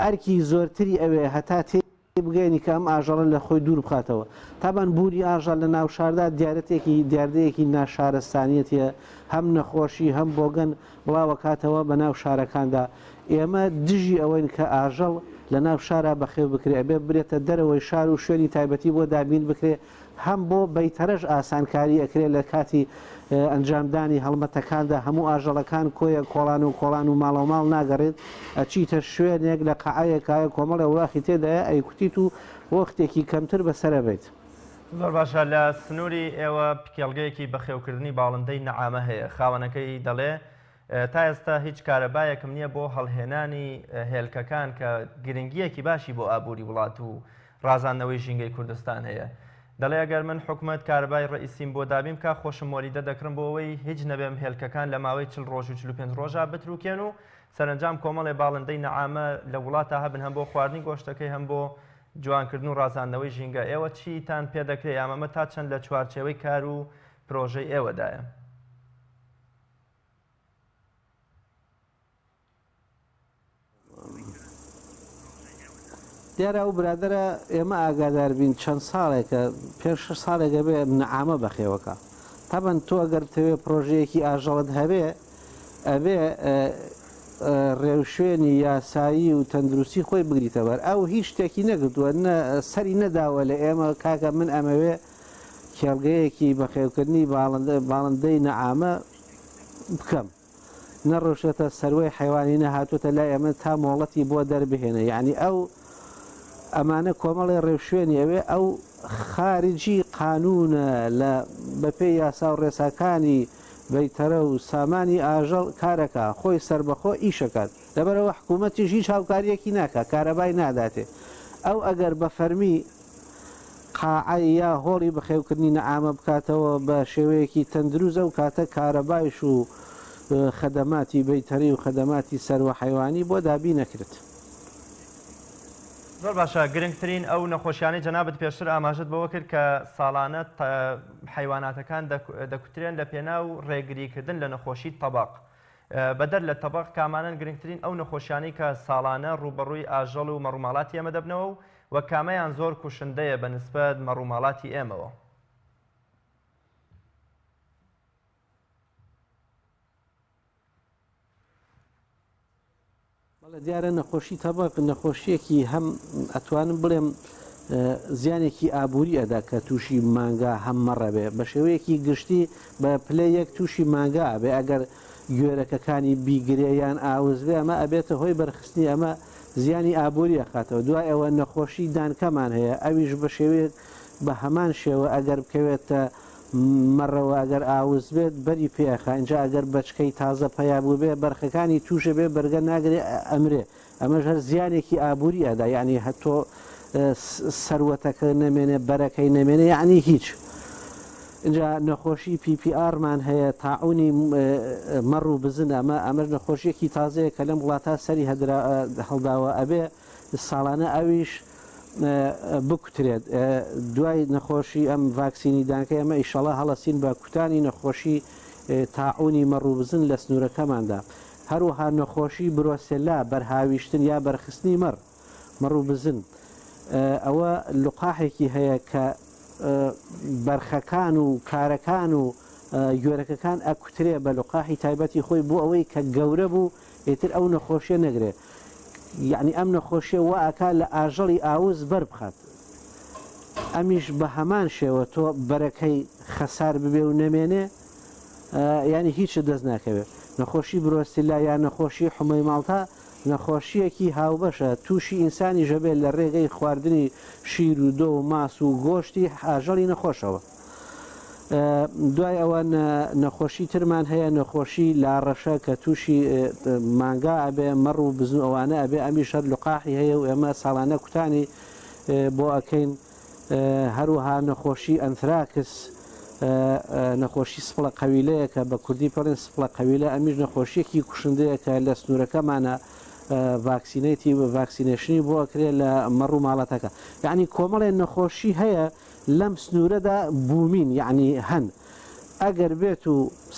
[SPEAKER 21] ئەرکی زۆرتری ئەوێ هەتا تێ بگەینی کە ئەم ئاژەڵە لە خۆی دوور بخاتەوە تابان بووری ئاژەڵ لە ناو شاردا دیاردەیەکی ناشارەستانیەتە هەم نەخۆشی هەم بۆگەن بڵاوە کاتەوە بە ناو شارەکاندا ئێمە دژی ئەوەین کە ئاژەڵ لە ناو شارە بەخێو بکرێ ئەبێ برێتە دەرەوەی شار و شوێنی تایبەتی بۆ دابین بکرێ هەم بۆ بەیتەرەش ئاسانکاری ئەکرێت لە کاتی ئەنجامدانی هەڵمەتەکاندا هەموو ئاژەڵەکان کۆیە کۆڵان و ماڵە ماڵ ناگەڕێت ئەچیتە شوێنێک لە قەعەیەکایە کۆمەڵە وڵاخی تێدایە ئەیکوتیت و وەختێکی کەمتر بەسەر بێت.
[SPEAKER 2] زۆر باشە لە سنووری ئێوە پکێڵگەیەکی بەخێوکردنی باڵندەی نەعامە هەیە خاوەنەکەی دەڵێ تا ئێستا هیچ کارەبایەکم نییە بۆ هەڵهێنانی هێلکەکان کە گرنگیەکی باشی بۆ ئابووری وڵات و ڕازاندنەوەی ژینگەی کوردستان هەیە. دەڵێ ئەگەر من حکوومەت کارەبای ڕئیسیم بۆ دابیم کا خۆشم مۆریدە دەکڕم بۆ ئەوەی هیچ نەبێم هێلکەکان لە ماوەی 40 ڕۆژ و 45 ڕۆژە بتروکێن و سەرنجام کۆمەڵێ باڵندەی نەعامە لە وڵاتە هەبن هەم بۆ خواردنی گۆشتەکەی هەم بۆ جوانکردن و ڕازاندنەوەی ژینگە ئێوە چیتان پێ دەکرێت ئەمەمە تا چەند لە چوارچێوەی کار و پرۆژەی ئێوەدایە؟
[SPEAKER 21] دیارە ئەو برادرە ئێمە ئاگادار بین چەند ساڵێکە پێ 6 ساڵێکە بێ نەعامە بەخێوەکە تابەن تۆ ئەگەر تەوێ پرۆژەیەکی ئاژەڵت هەبێ ئەبێ ڕێوشوێنی یاسایی و تەندروستی خۆی بگریتە بەر ئەو هیچ شتێکی نەگرتووە سەری نەداوە لە ئێمە کاکە من ئەمەوێ کێڵگەیەکی بەخێوکردنی باڵندەی نەعامە بکەم نەڕۆشێتە سەروەی حیوانی نەهاتوتە لای ئەمە تا مۆڵەتی بۆ دەربهێنە یعنی ئەو ئەمانە کۆمەڵی ڕێوشوێنی ئەوێ ئەو خارجی قانونە لە بەپێی یاسا و ڕێساکانی بەیتەرە و سامانی ئاژەڵ کارەکە خۆی سربەخۆ ئیشەکات لەبەرەوە حکوومەتیش هیچ هاوکاریەکی ناکە کارەبای ناداتێ ئەو ئەگەر بە فەرمی قاعە یا هۆڵی بەخێوکردنی نەعامە بکاتەوە بە شێوەیەکی تەندروزە و کاتە کارەبایش و خەدەماتی بەیتەری و خەدەماتی سەروە حیوانی بۆ دابی نەکرێت.
[SPEAKER 2] زۆر باشە گرنگترین ئەو نەخۆشیانەی جەنابەت پێشتر ئاماژت بەوە کرد کە ساڵانە حیواناتەکان دەکوترێن لە پێناو ڕێگریکردن لە نەخۆشی تەباق بەدەر لە تەباق کامانن گرنگترین ئەو نەخۆشیانەی کە ساڵانە ڕوبەڕووی ئاژەڵ و مەڕووماڵاتی ئێمە دەبنەوە و وە کامەیان زۆر کوشندەیە بە نسبەت مەڕووماڵاتی ئێمەوە.
[SPEAKER 21] دیارە نەخۆشی تەباق نەخۆشیەکی هەم ئەتوانم بڵێم زیانێکی ئابووری ئەدا کە تووشی مانگا هەم مەڕەبێ بە شێوەیەکی گشتی بە پلەیەک تووشی مانگا ئەبێ ئەگەر گوێرەکەەکانی بیگرێیان ئاوزبێ ئەمە ئەبێتە هۆی بەرخستنی ئەمە زیانی ئابووری ئەخاتەوە دوای ئەوە نەخۆشی دانکەمان هەیە ئەویش بە شێوێت بە هەمان شێوە ئەگەر بکەوێتە مەڕەوە ئەگەر ئاوز بێت بەری پێخە اینجا ئەگەر بچکەی تازە پەیابوو بێ بەرخەکانی تووشە بێ بەرگە ناگرێ ئەمرێ ئەمەش هەر زیانێکی ئابووری ئەدا یعنی هەتۆ سەروەتەکە نەمێنێ بەرەکەی نەمێنێ یعنی هیچ اینجا نەخۆشی PPRمان هەیە تاعونی مەڕ و بزن ئەمە نەخۆشیەکی تازەیە کە لەم وڵاتە سەری هەڵداوە ئەبێ ساڵانە ئەویش بکوترێت دوای نەخۆشی ئەم ڤاکسینی دانکە ئەمە ئیشەڵا هەڵەسین بە کوتانی نەخۆشی تاعونی مەڕووبزن لە سنوورەکەماندا هەروەها نەخۆشی برۆسێلا بەرهاویشتن یا بەرخستنی مەڕووبزن ئەوە لقاحێکی هەیە کە بەرخەکان و کارەکان و گوێرەکەکان ئەکوترێ بە لقاحی تایبەتی خۆی بۆ ئەوەی کە گەورە بوو ئێتر ئەو نەخۆشیە نەگرێ یعنی ئەم نەخۆشیە وا ئەکا لە ئاژەڵی ئاوز بەربخات ئەمیش بە هەمان شێوە تۆ بەرەکەی خەسار ببێ و نەمێنێ ینی هیچ دەست ناکەوێت نەخۆشی برۆستیلا یا نەخۆشی حمەی ماڵتا نەخۆشیەکی هاوبەشە تووشی ئینسانی ژەبێت لە ڕێگەی خواردنی شیر و دۆ و ماس و گۆشتی ئاژەڵی نەخۆشەوە دوای ئەوە نەخۆشی ترمان هەیە نەخۆشی لاڕەشە کە تووشی مانگا ئەبێ مەڕ و بزن ئەوانە ئەبێ ئەمی شەر لقاحی هەیە و ئێمە ساڵانە کوتانی بۆ ئەەکەین هەروەها نەخۆشی ئەنتراکس نەخۆشی سپڵە قەویلەیە کە بە کوردی پەڵێن سپڵە قەویلە ئەمیش نەخۆشیەکی کوشندەیە کە لە سنوورەکەمانە ڤاکسینەتی ڤاکسینێشنی بۆ ئەکرێت لە مەڕ و ماڵەتەکە یعنی کۆمەڵێن نەخۆشی هەیە لەم سنوورەدا بوومین یعنی هەن ئەگەر بێت و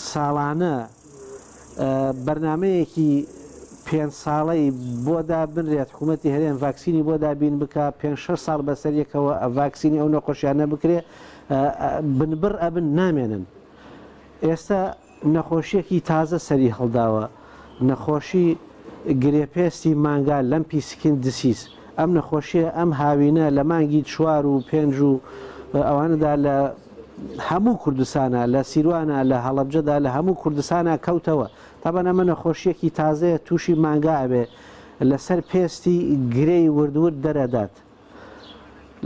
[SPEAKER 21] ساڵانە بەرنمەیەکی 5 ساڵی بۆدا بنرێت حکوومەتی هەرێن ڤاکسینی بۆ دابین بکە 5-6 ساڵ بەسەریەکەوە ڤاکسینی ئەو نەخۆشیانە بکرێ بنبڕ ئەبن نامێنن ئێستا نەخۆشیەکی تازە سەری هەڵداوە نەخۆشی گرێپێستی مانگا لەم پیسکن دسیس ئەم نەخۆشیە ئەم هاوینە لە مانگی 4 و 5 و ئەوانەدا لە هەموو کوردستانە لە سیروانە لە هەڵەبجەدا لە هەموو کوردستانە کەوتەوە تابەن ئەمە نەخۆشیەکی تازەیە تووشی مانگا ئەبێ لەسەر پێستی گرەی وردورد دەرەدات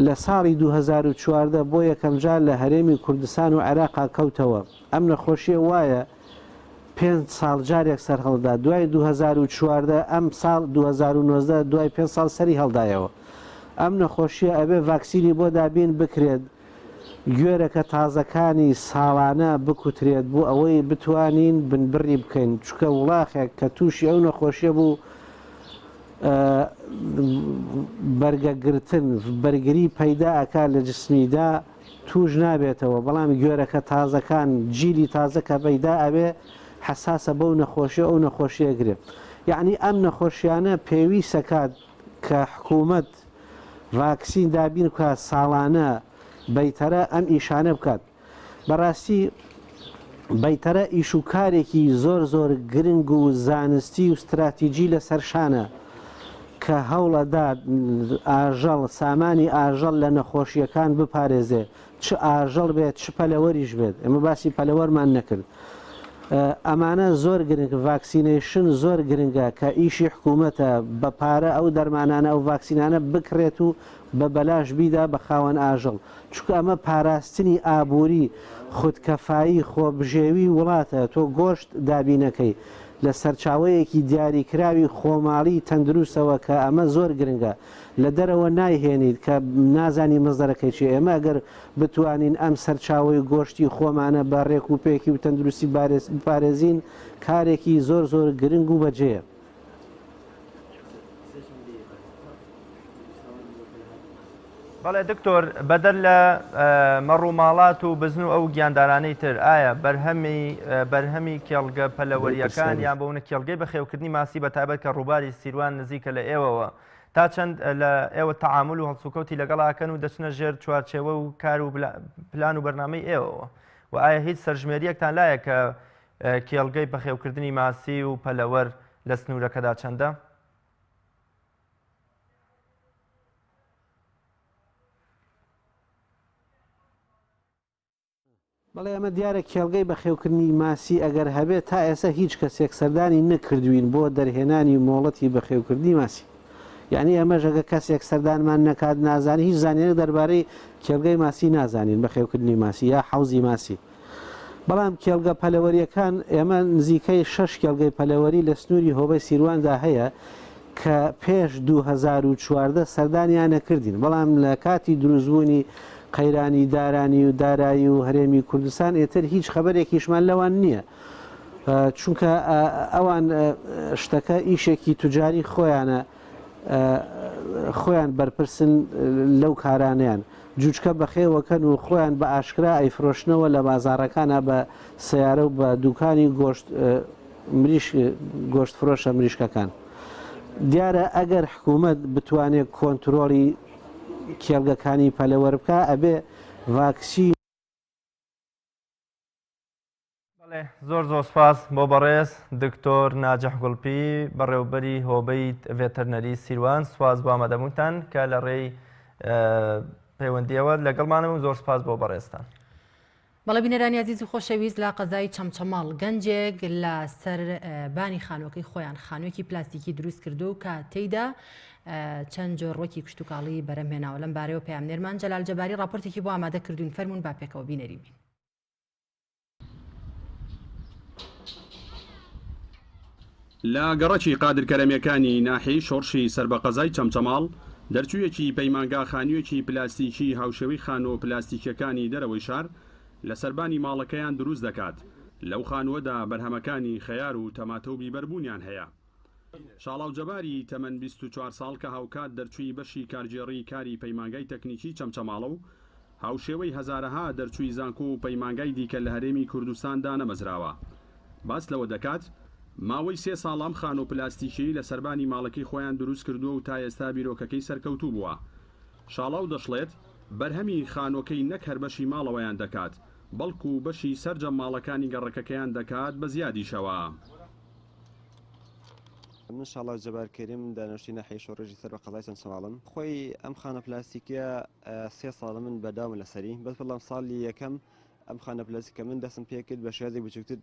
[SPEAKER 21] لە ساڵی 2014 بۆ یەکەم جار لە هەرێمی کوردستان و عێراقا کەوتەوە ئەم نەخۆشیە وایە 5 ساڵ جارێک سەر هەڵدا دوای 2014 ئەم ساڵ 2019 دوای 5 ساڵ سەری هەڵدایەوە ئەم نەخۆشیە ئەبێ ڤاکسینی بۆ دابین بکرێت گوێرەکە تازەکانی ساڵانە بکوترێت بۆ ئەوەی بتوانین بنبڕی بکەین چکە وڵاخێک کە تووشی ئەو نەخۆشیە بوو بەرگەگرتن بەرگری پەیدا ئەکا لە جسمیدا توش نابێتەوە بەڵام گوێرەکە تازەکان جیلی تازە کە پەیدا ئەبێ حساسە بەو نەخۆشیە ئەو نەخۆشیە گرێت یعنی ئەم نەخۆشیانە پێویستە کات کە حکوومەت ڤاکسین دابین بکات ساڵانە بەیتەرە ئەم ئیشانە بکات بەڕاستی بەیتەرە ئیش و کارێکی زۆر زۆر گرنگ و زانستی و استراتیجی لە سەرشانە کە هەوڵەدا ئاژەڵ سامانی ئاژەڵ لە نەخۆشیەکان بپارێزێ چ ئاژەڵ بێت چ پەلەوەریش بێت ئێمە باسی پەلەوەرمان نەکرد ئەمانە زۆر گرنگ ڤاکسینێشن زۆر گرنگە کە ئیشی حکوومەتە بە پارە ئەو دەرمانانە ئەو ڤاکسینانە بکرێت و بە بەلاش بیدا بە خاوەن ئاژەڵ چونکە ئەمە پاراستنی ئابووری خودکەفایی خۆبژێوی وڵاتە تۆ گۆشت دابینەکەی لە سەرچاوەیەکی دیاریکراوی خۆماڵی تەندروستەوە کە ئەمە زۆر گرنگە لە دەرەوە نایهێنیت کە نازانی مەزدەرەکەی چی ئێمە ئەگەر بتوانین ئەم سەرچاوی گۆشتی خۆمانە بە ڕێک و پێکی و تەندروستی بپارێزین کارێکی زۆر زۆر گرنگ و بەجێە
[SPEAKER 2] بەڵێ دکتۆر بەدەر لە مەڕووماڵات و بزن و ئەو گیاندارانەی تر ئایا بەرهەمی کێڵگە پەلەوەریەکان یان بەونە کێڵگەی بەخێوکردنی ماسی بە تایبەت کە ڕووباری سیروان نزیکە لە ئێوەوە تا چەند لە ئێوە تەعامل و هەڵسوکەوتی لەگەڵاکەن و دەچنە ژێر چوارچێوە و کار و پلان و بەرنامەی ئێوەوە و ئایا هیچ سەرژمێریەکتان لایە کە کێڵگەی بەخێوکردنی ماسی و پەلەوەر لە سنوورەکەدا چەندە؟
[SPEAKER 21] بەڵێ ئەمە دیارە کێڵگەی بەخێوکردنی ماسی ئەگەر هەبێت تا ئێستا هیچ کەسێک سەردانی نەکردوین بۆ دەرهێنانی مۆڵەتی بەخێوکردنی ماسی یعنی ئەمەش ئەگە کەسێک سەردانمان نەکات نازانی هیچ زانێنێک دەربارەی کێڵگەی ماسی نازانین بەخێوکردنی ماسی یا حەوزی ماسی بەڵام کێڵگە پەلەوەریەکان ئێمە نزیکەی 6 کێڵگەی پەلەوەری لە سنووری هۆبەی سیرواندا هەیە کە پێش 2014 سەردانیان نەکردین بەڵام لە کاتی دروستبوونی قەیرانی دارانی و دارایی و هەرێمی کوردستان ئێتر هیچ خەبەرێکیشمان لەوان نییە چونکە ئەوان شتەکە ئیشێکی توجاری خۆیان بەرپرسن لەو کارانیان جوچکە بەخێوەکەن و خۆیان بە ئاشکرا ئەیفرۆشنەوە لە بازارەکانە بە سیارە و بە دوکانی گۆشت فرۆشە مریشکەکان دیارە ئەگەر حکوومەت بتوانێت کۆنتترۆلی کێڵگەکانی پەلەوە بکە ئەبێ ڤاکسین
[SPEAKER 2] زۆر زۆر سپاس بۆ بەڕێز دکتۆر ناجەح گوڵپی بەڕێوەبەری هۆبەی ڤێتەرنەری سیروان سواز بۆ ئامادەبوونتان کە لە ڕێی پەیوەندیەوە لەگەڵمانەوە زۆر سپاس بۆ بەڕێستان
[SPEAKER 1] بەڵێ بینەرانی عزیز و خۆشەویست لە قەزای چەمچەماڵ گەنجێک لە سەر بانی خانووەکەی خۆیان خانوویەکی پلاستیکی دروست کردو کە تێیدا چەند جۆڕۆکی کشتتوکاڵی بەرەمهێناوە لەم بارەوە پەیامنێرمان جەلال جەباری راپۆرتێکی بۆ ئامادە کردوین فەرمونون با پێکەوە بینەری بین.
[SPEAKER 3] لە گەڕەکی قادرکەرەمیەکانی ناحی شۆڕشی سەر بە قەزای چەمچەماڵ دەرچوویەکی پەیمانگا خانوویەکی پلاستیکی هاوشەوی خانۆ پلاستیکیەکانی دەرەوەی شار لە سەربانی ماڵەکەیان دروست دەکات. لەو خانووەدا بەرهەمەکانی خەیار و تەماتە و بیبەربوونیان هەیە. شاڵاو جەباری تەمەن 24 ساڵ کە هاوکات دەرچووی بەشی کارگێڕی کاری پەیمانگای تەکنیکی چەمچەماڵە و هاوشێوەی هەزارەها دەرچووی زانکۆ و پەیمانگای دیکە لە هەرێمی کوردستاندا نەمەزراوە. باس لەوە دەکات ماوەی 3 ساڵام خانۆ پلاستیکی لە سەربانی ماڵەکەی خۆیان دروست کردووە و تا ئێستا بیرۆکەکەی سەرکەوتوو بووە. شاڵاو دەشڵێت بەرهەمی خانۆکەی نەک هەر بەشی ماڵەوەیان دەکات، بەڵکو بەشی سەرجەم ماڵەکانی گەڕەکەکەیان دەکات بە زیادیشەوە.
[SPEAKER 4] من شاڵاو جەبارکەریم دانیشتووی ناحیەی شۆڕژی سەربەقەزای چەمچەماڵم. خۆی ئەم خانە پلاستیکیە 3 ساڵە من بەداوم لەسەری، بەس بەڵام ساڵی یەکەم ئەم خانە پلاستیکە من دەستم پێ کرد بە شێوازێک بچووکتر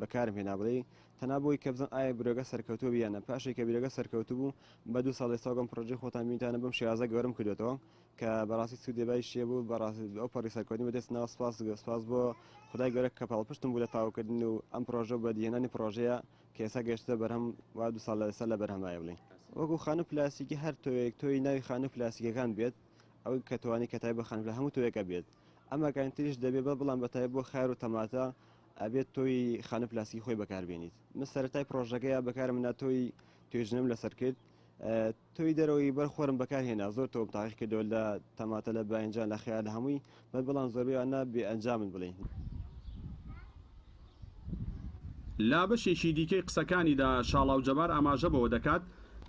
[SPEAKER 4] بەکارم هێنا بڵێ تەنها بۆی کە بزانم ئایا بیرۆکە سەرکەوتووە بیانە. پاشێک کە بیرۆکە سەرکەوتوو بوو بە 2 ساڵی ساگەم پرۆژەی خۆتان بینیتانە بەم شێوازە گەورم کردوێتەوە کە بەڕاستی سوودێبای شێ بوو. بەڕاستی ئەو پەڕی سەرکەوتنی بەدەست ناو سپاس بۆ خدای گەورە کە پاڵپشتم بوو لە تاوکردن و ئەم پرۆژە بە دیهێنانی پرۆژەیە کە ئێستا گەشتە بەرهەم وا 2 ساڵ لەسەر لە بەرهەمایە بڵێ. وەکو خانە پلاستیکی هەر تۆیەک تۆی ناوی خانە پلاستیکەکان بێت، ئەو کە توانی کە تای بە خانە هەموو تۆیەکە بێت. ئەمە کانتریش دەبێت بەڵام بەتای بۆ خار و تەماتە ئەبێت تۆی خانە پلاستیکی خۆی بەکاربێنیت. من سەرەتای پرۆژەکەیە بەکارم نا تۆی توێژنم لەسەر کرد، تۆی دەرەوەی بەرخۆرم بەکارهێنا زۆر تۆ تاقی کردەوە لە تەماتە لە باینجان لە خیال هەمووی بەڵام زۆربیانە بێ ئەنجامن بڵێ.
[SPEAKER 3] لا بەشێکی دیکەی قسەکانیدا شاڵاو جەبار ئاماژە بەوە دەکات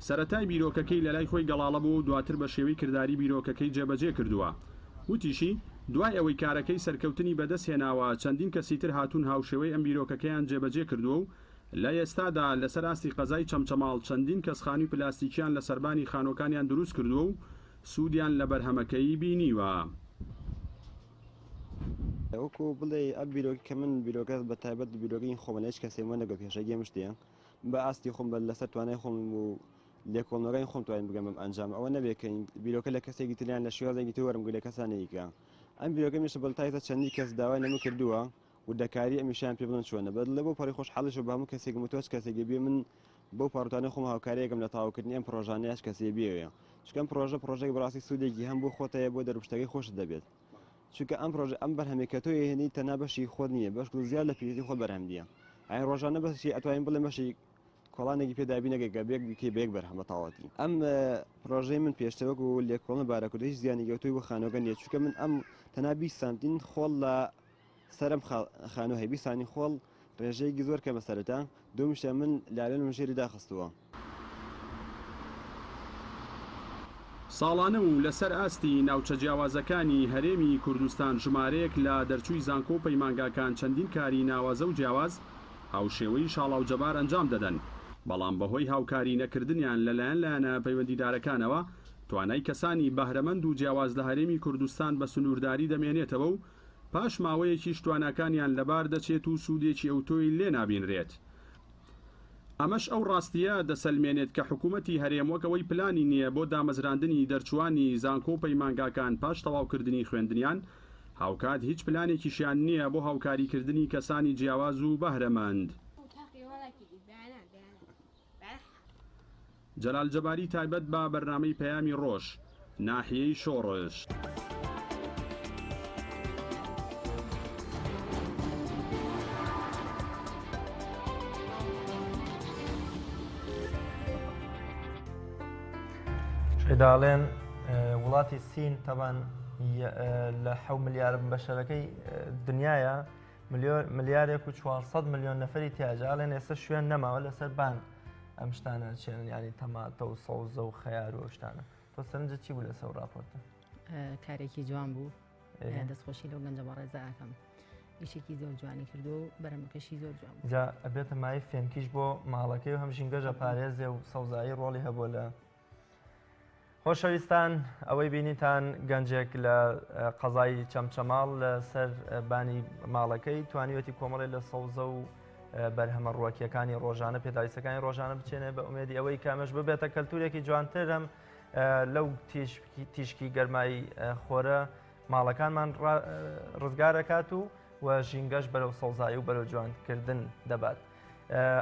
[SPEAKER 3] سەرەتای بیرۆکەکەی لە لای خۆی گەڵاڵە بوو و دواتر بە شێوەی کردداری بیرۆکەکەی جێبەجێ کردووە. وتیشی دوای ئەوەی کارەکەی سەرکەوتنی بەدەست هێناوە چەندین کەسی تر هاتوون هاوشێوەی ئەم بیرۆکەکەیان جێبەجێ کردووە و لە ئێستادا لەسەر ئاستی قەزای چەمچەماڵ چەندین کەس خانووی پلاستیکیان لە سەربانی خانۆکانیان دروست کردووە و سوودیان لە بەرهەمەکەی بینیوە.
[SPEAKER 4] وەکو بڵێ ئەم بیرۆکی کە من بیرۆکە بە تایبەت بیرۆگەی خۆمەلەیش کەسێمە نەگە پێشەگەی مشتیە بە ئاستی خۆم بە لەسەر توانای خۆم و لێکۆڵنەوەی خۆم توانین بگەم بەم ئەنجام ئەوە نەبێکەین بیرۆکە لە کەسێکی تریان لە شێوازێکی وەرم لە کەسانەیەکە. ئەم بیرۆکە میشە بەڵتایتە چەندی کەس داوای نەمە کردووە و دەکاری ئەمیشیان پێ بڵن چۆنە بەد لە بۆ پەڕی خۆشحاڵش و بە هەموو کەسێک متۆچ کەسێکی بێ من بۆ پاڕتانە خۆم هاوکاریەکەم لە تاواکردنی ئەم پرۆژانەیەش کەسێ بێوە چکەم پرۆژەی بەڕاستی سوودێکی هەم بۆ خۆتەیە بۆ دەروشتەکەی خۆش دەبێت چونکە ئەم پرۆژە ئەم بەرهەمێکە تۆ هێنی تەنها بەشی خۆت نییە بەش زیاد لە پیری خۆ بەرهەمدیە ئاین ڕۆژانە بەشی ئەتوانین بڵێ بەشی کۆڵانێکی پێدابینەکە بێک بکەی بێک بەرهەمە تاواتی ئەم پرۆژەی من پێشتەوەک و لێکۆڵنە بارەکردی زیانی گەوتوی بۆ خانۆگە نیە چونکە من ئەم تەنها 20 سانتین خۆڵ لە سەرم خانۆ هەیە 20 سانی خۆڵ ڕێژەیەکی زۆر کەمە سەرەتا دومیشە من لالێن مژێری داخستووە.
[SPEAKER 3] ساڵانە و لەسەر ئاستی ناوچە جیاوازەکانی هەرێمی کوردستان ژمارەیەک لە دەرچووی زانکۆ و پەیمانگاکان چەندین کاری ناوازە و جیاواز هاوشێوەی شاڵاو جەبار ئەنجام دەدەن بەڵام بەهۆی هاوکاری نەکردنیان لەلایەن لایەنە پەیوەندیدارەکانەوە توانای کەسانی بەهرەمەند و جیاواز لە هەرێمی کوردستان بە سنوورداری دەمێنێتەوە و پاش ماوەیەکی تواناکانیان لەبار دەچێت و سوودێکی ئەوتۆی لێ نابینرێت. ئەمەش ئەو ڕاستیە دەسەلمێنێت کە حکوومەتی هەرێموەکەوەی پلانی نییە بۆ دامەزراندنی دەرچوانی زانکۆ و پەیمانگاکان پاش تەواوکردنی خوێندنیان هاوکات هیچ پلانێکیشیان نییە بۆ هاوکاریکردنی کەسانی جیاواز و بەهرەمەند. جەلال جەباری تایبەت بە بەرنامەی پەیامی ڕۆژ ناحیەی شۆڕش.
[SPEAKER 2] شێداڵێن وڵاتی سین تەبان لە 7 ملیار بەشەرەکەی دنیاە ملیارێک و 400 ملیۆن نەفەری تیاجاڵێن ئێستا شوێن نەماوە لەسەر بانک ئەم شتانە چێنن ینی تەماتە و سەوزە و خەیار و شتانە تۆ سەرنجە چی بوو لەسەر ڕاپۆرتە؟
[SPEAKER 1] کارێکی جوان بوو دەستخۆشی لەو گەنجە بەڕێزاکەم ئیشێکی زۆر جوانی کردو و بەرەمەکەشی زۆر جوان
[SPEAKER 2] جا ئەبێتە مای فێنکیش بۆ ماڵەکەی و هەم ژینگەژە پارێزێ و سەوزایی ڕۆڵی هەبوو لە خۆشەویستان ئەوەی بینیتان گەنجێک لە قەزای چەمچەماڵ لەسەر بانی ماڵەکەی توانیوەتی کۆمەڵی لە سەوزە و بەرهەمە ڕووەکیەکانی ڕۆژانە پێداویستەکانی ڕۆژانە بچێنێ بە ئومێدی ئەوەی کامەش ببێتە کەلتورێکی جوانترم لەو تیشکی گەرمایی خۆرە ماڵەکانمان ڕزگارەکات و ژینگەش بەرەو سەوزایی و بەرەو جوانکردن دەبات.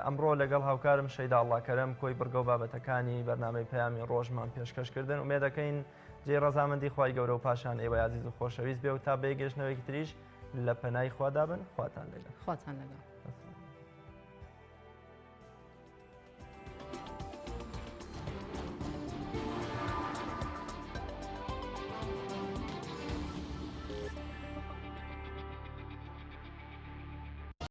[SPEAKER 2] ئەمڕۆ لەگەڵ هاوکارم شەیدا ئەڵڵاکەرەم کۆی بڕگە و بابەتەکانی بەرنامەی پەیامی ڕۆژمان پێشکەشکردن ومێ دەکەین جێ ڕەزامەندی خوای گەورە و پاشان ئێوە عەزیز و خۆشەویست بێ و تا بێگەشتنەوەیەکی تریش لە پەنای خوادا بن خواتان لێگە
[SPEAKER 1] خواتان لەگەڵ.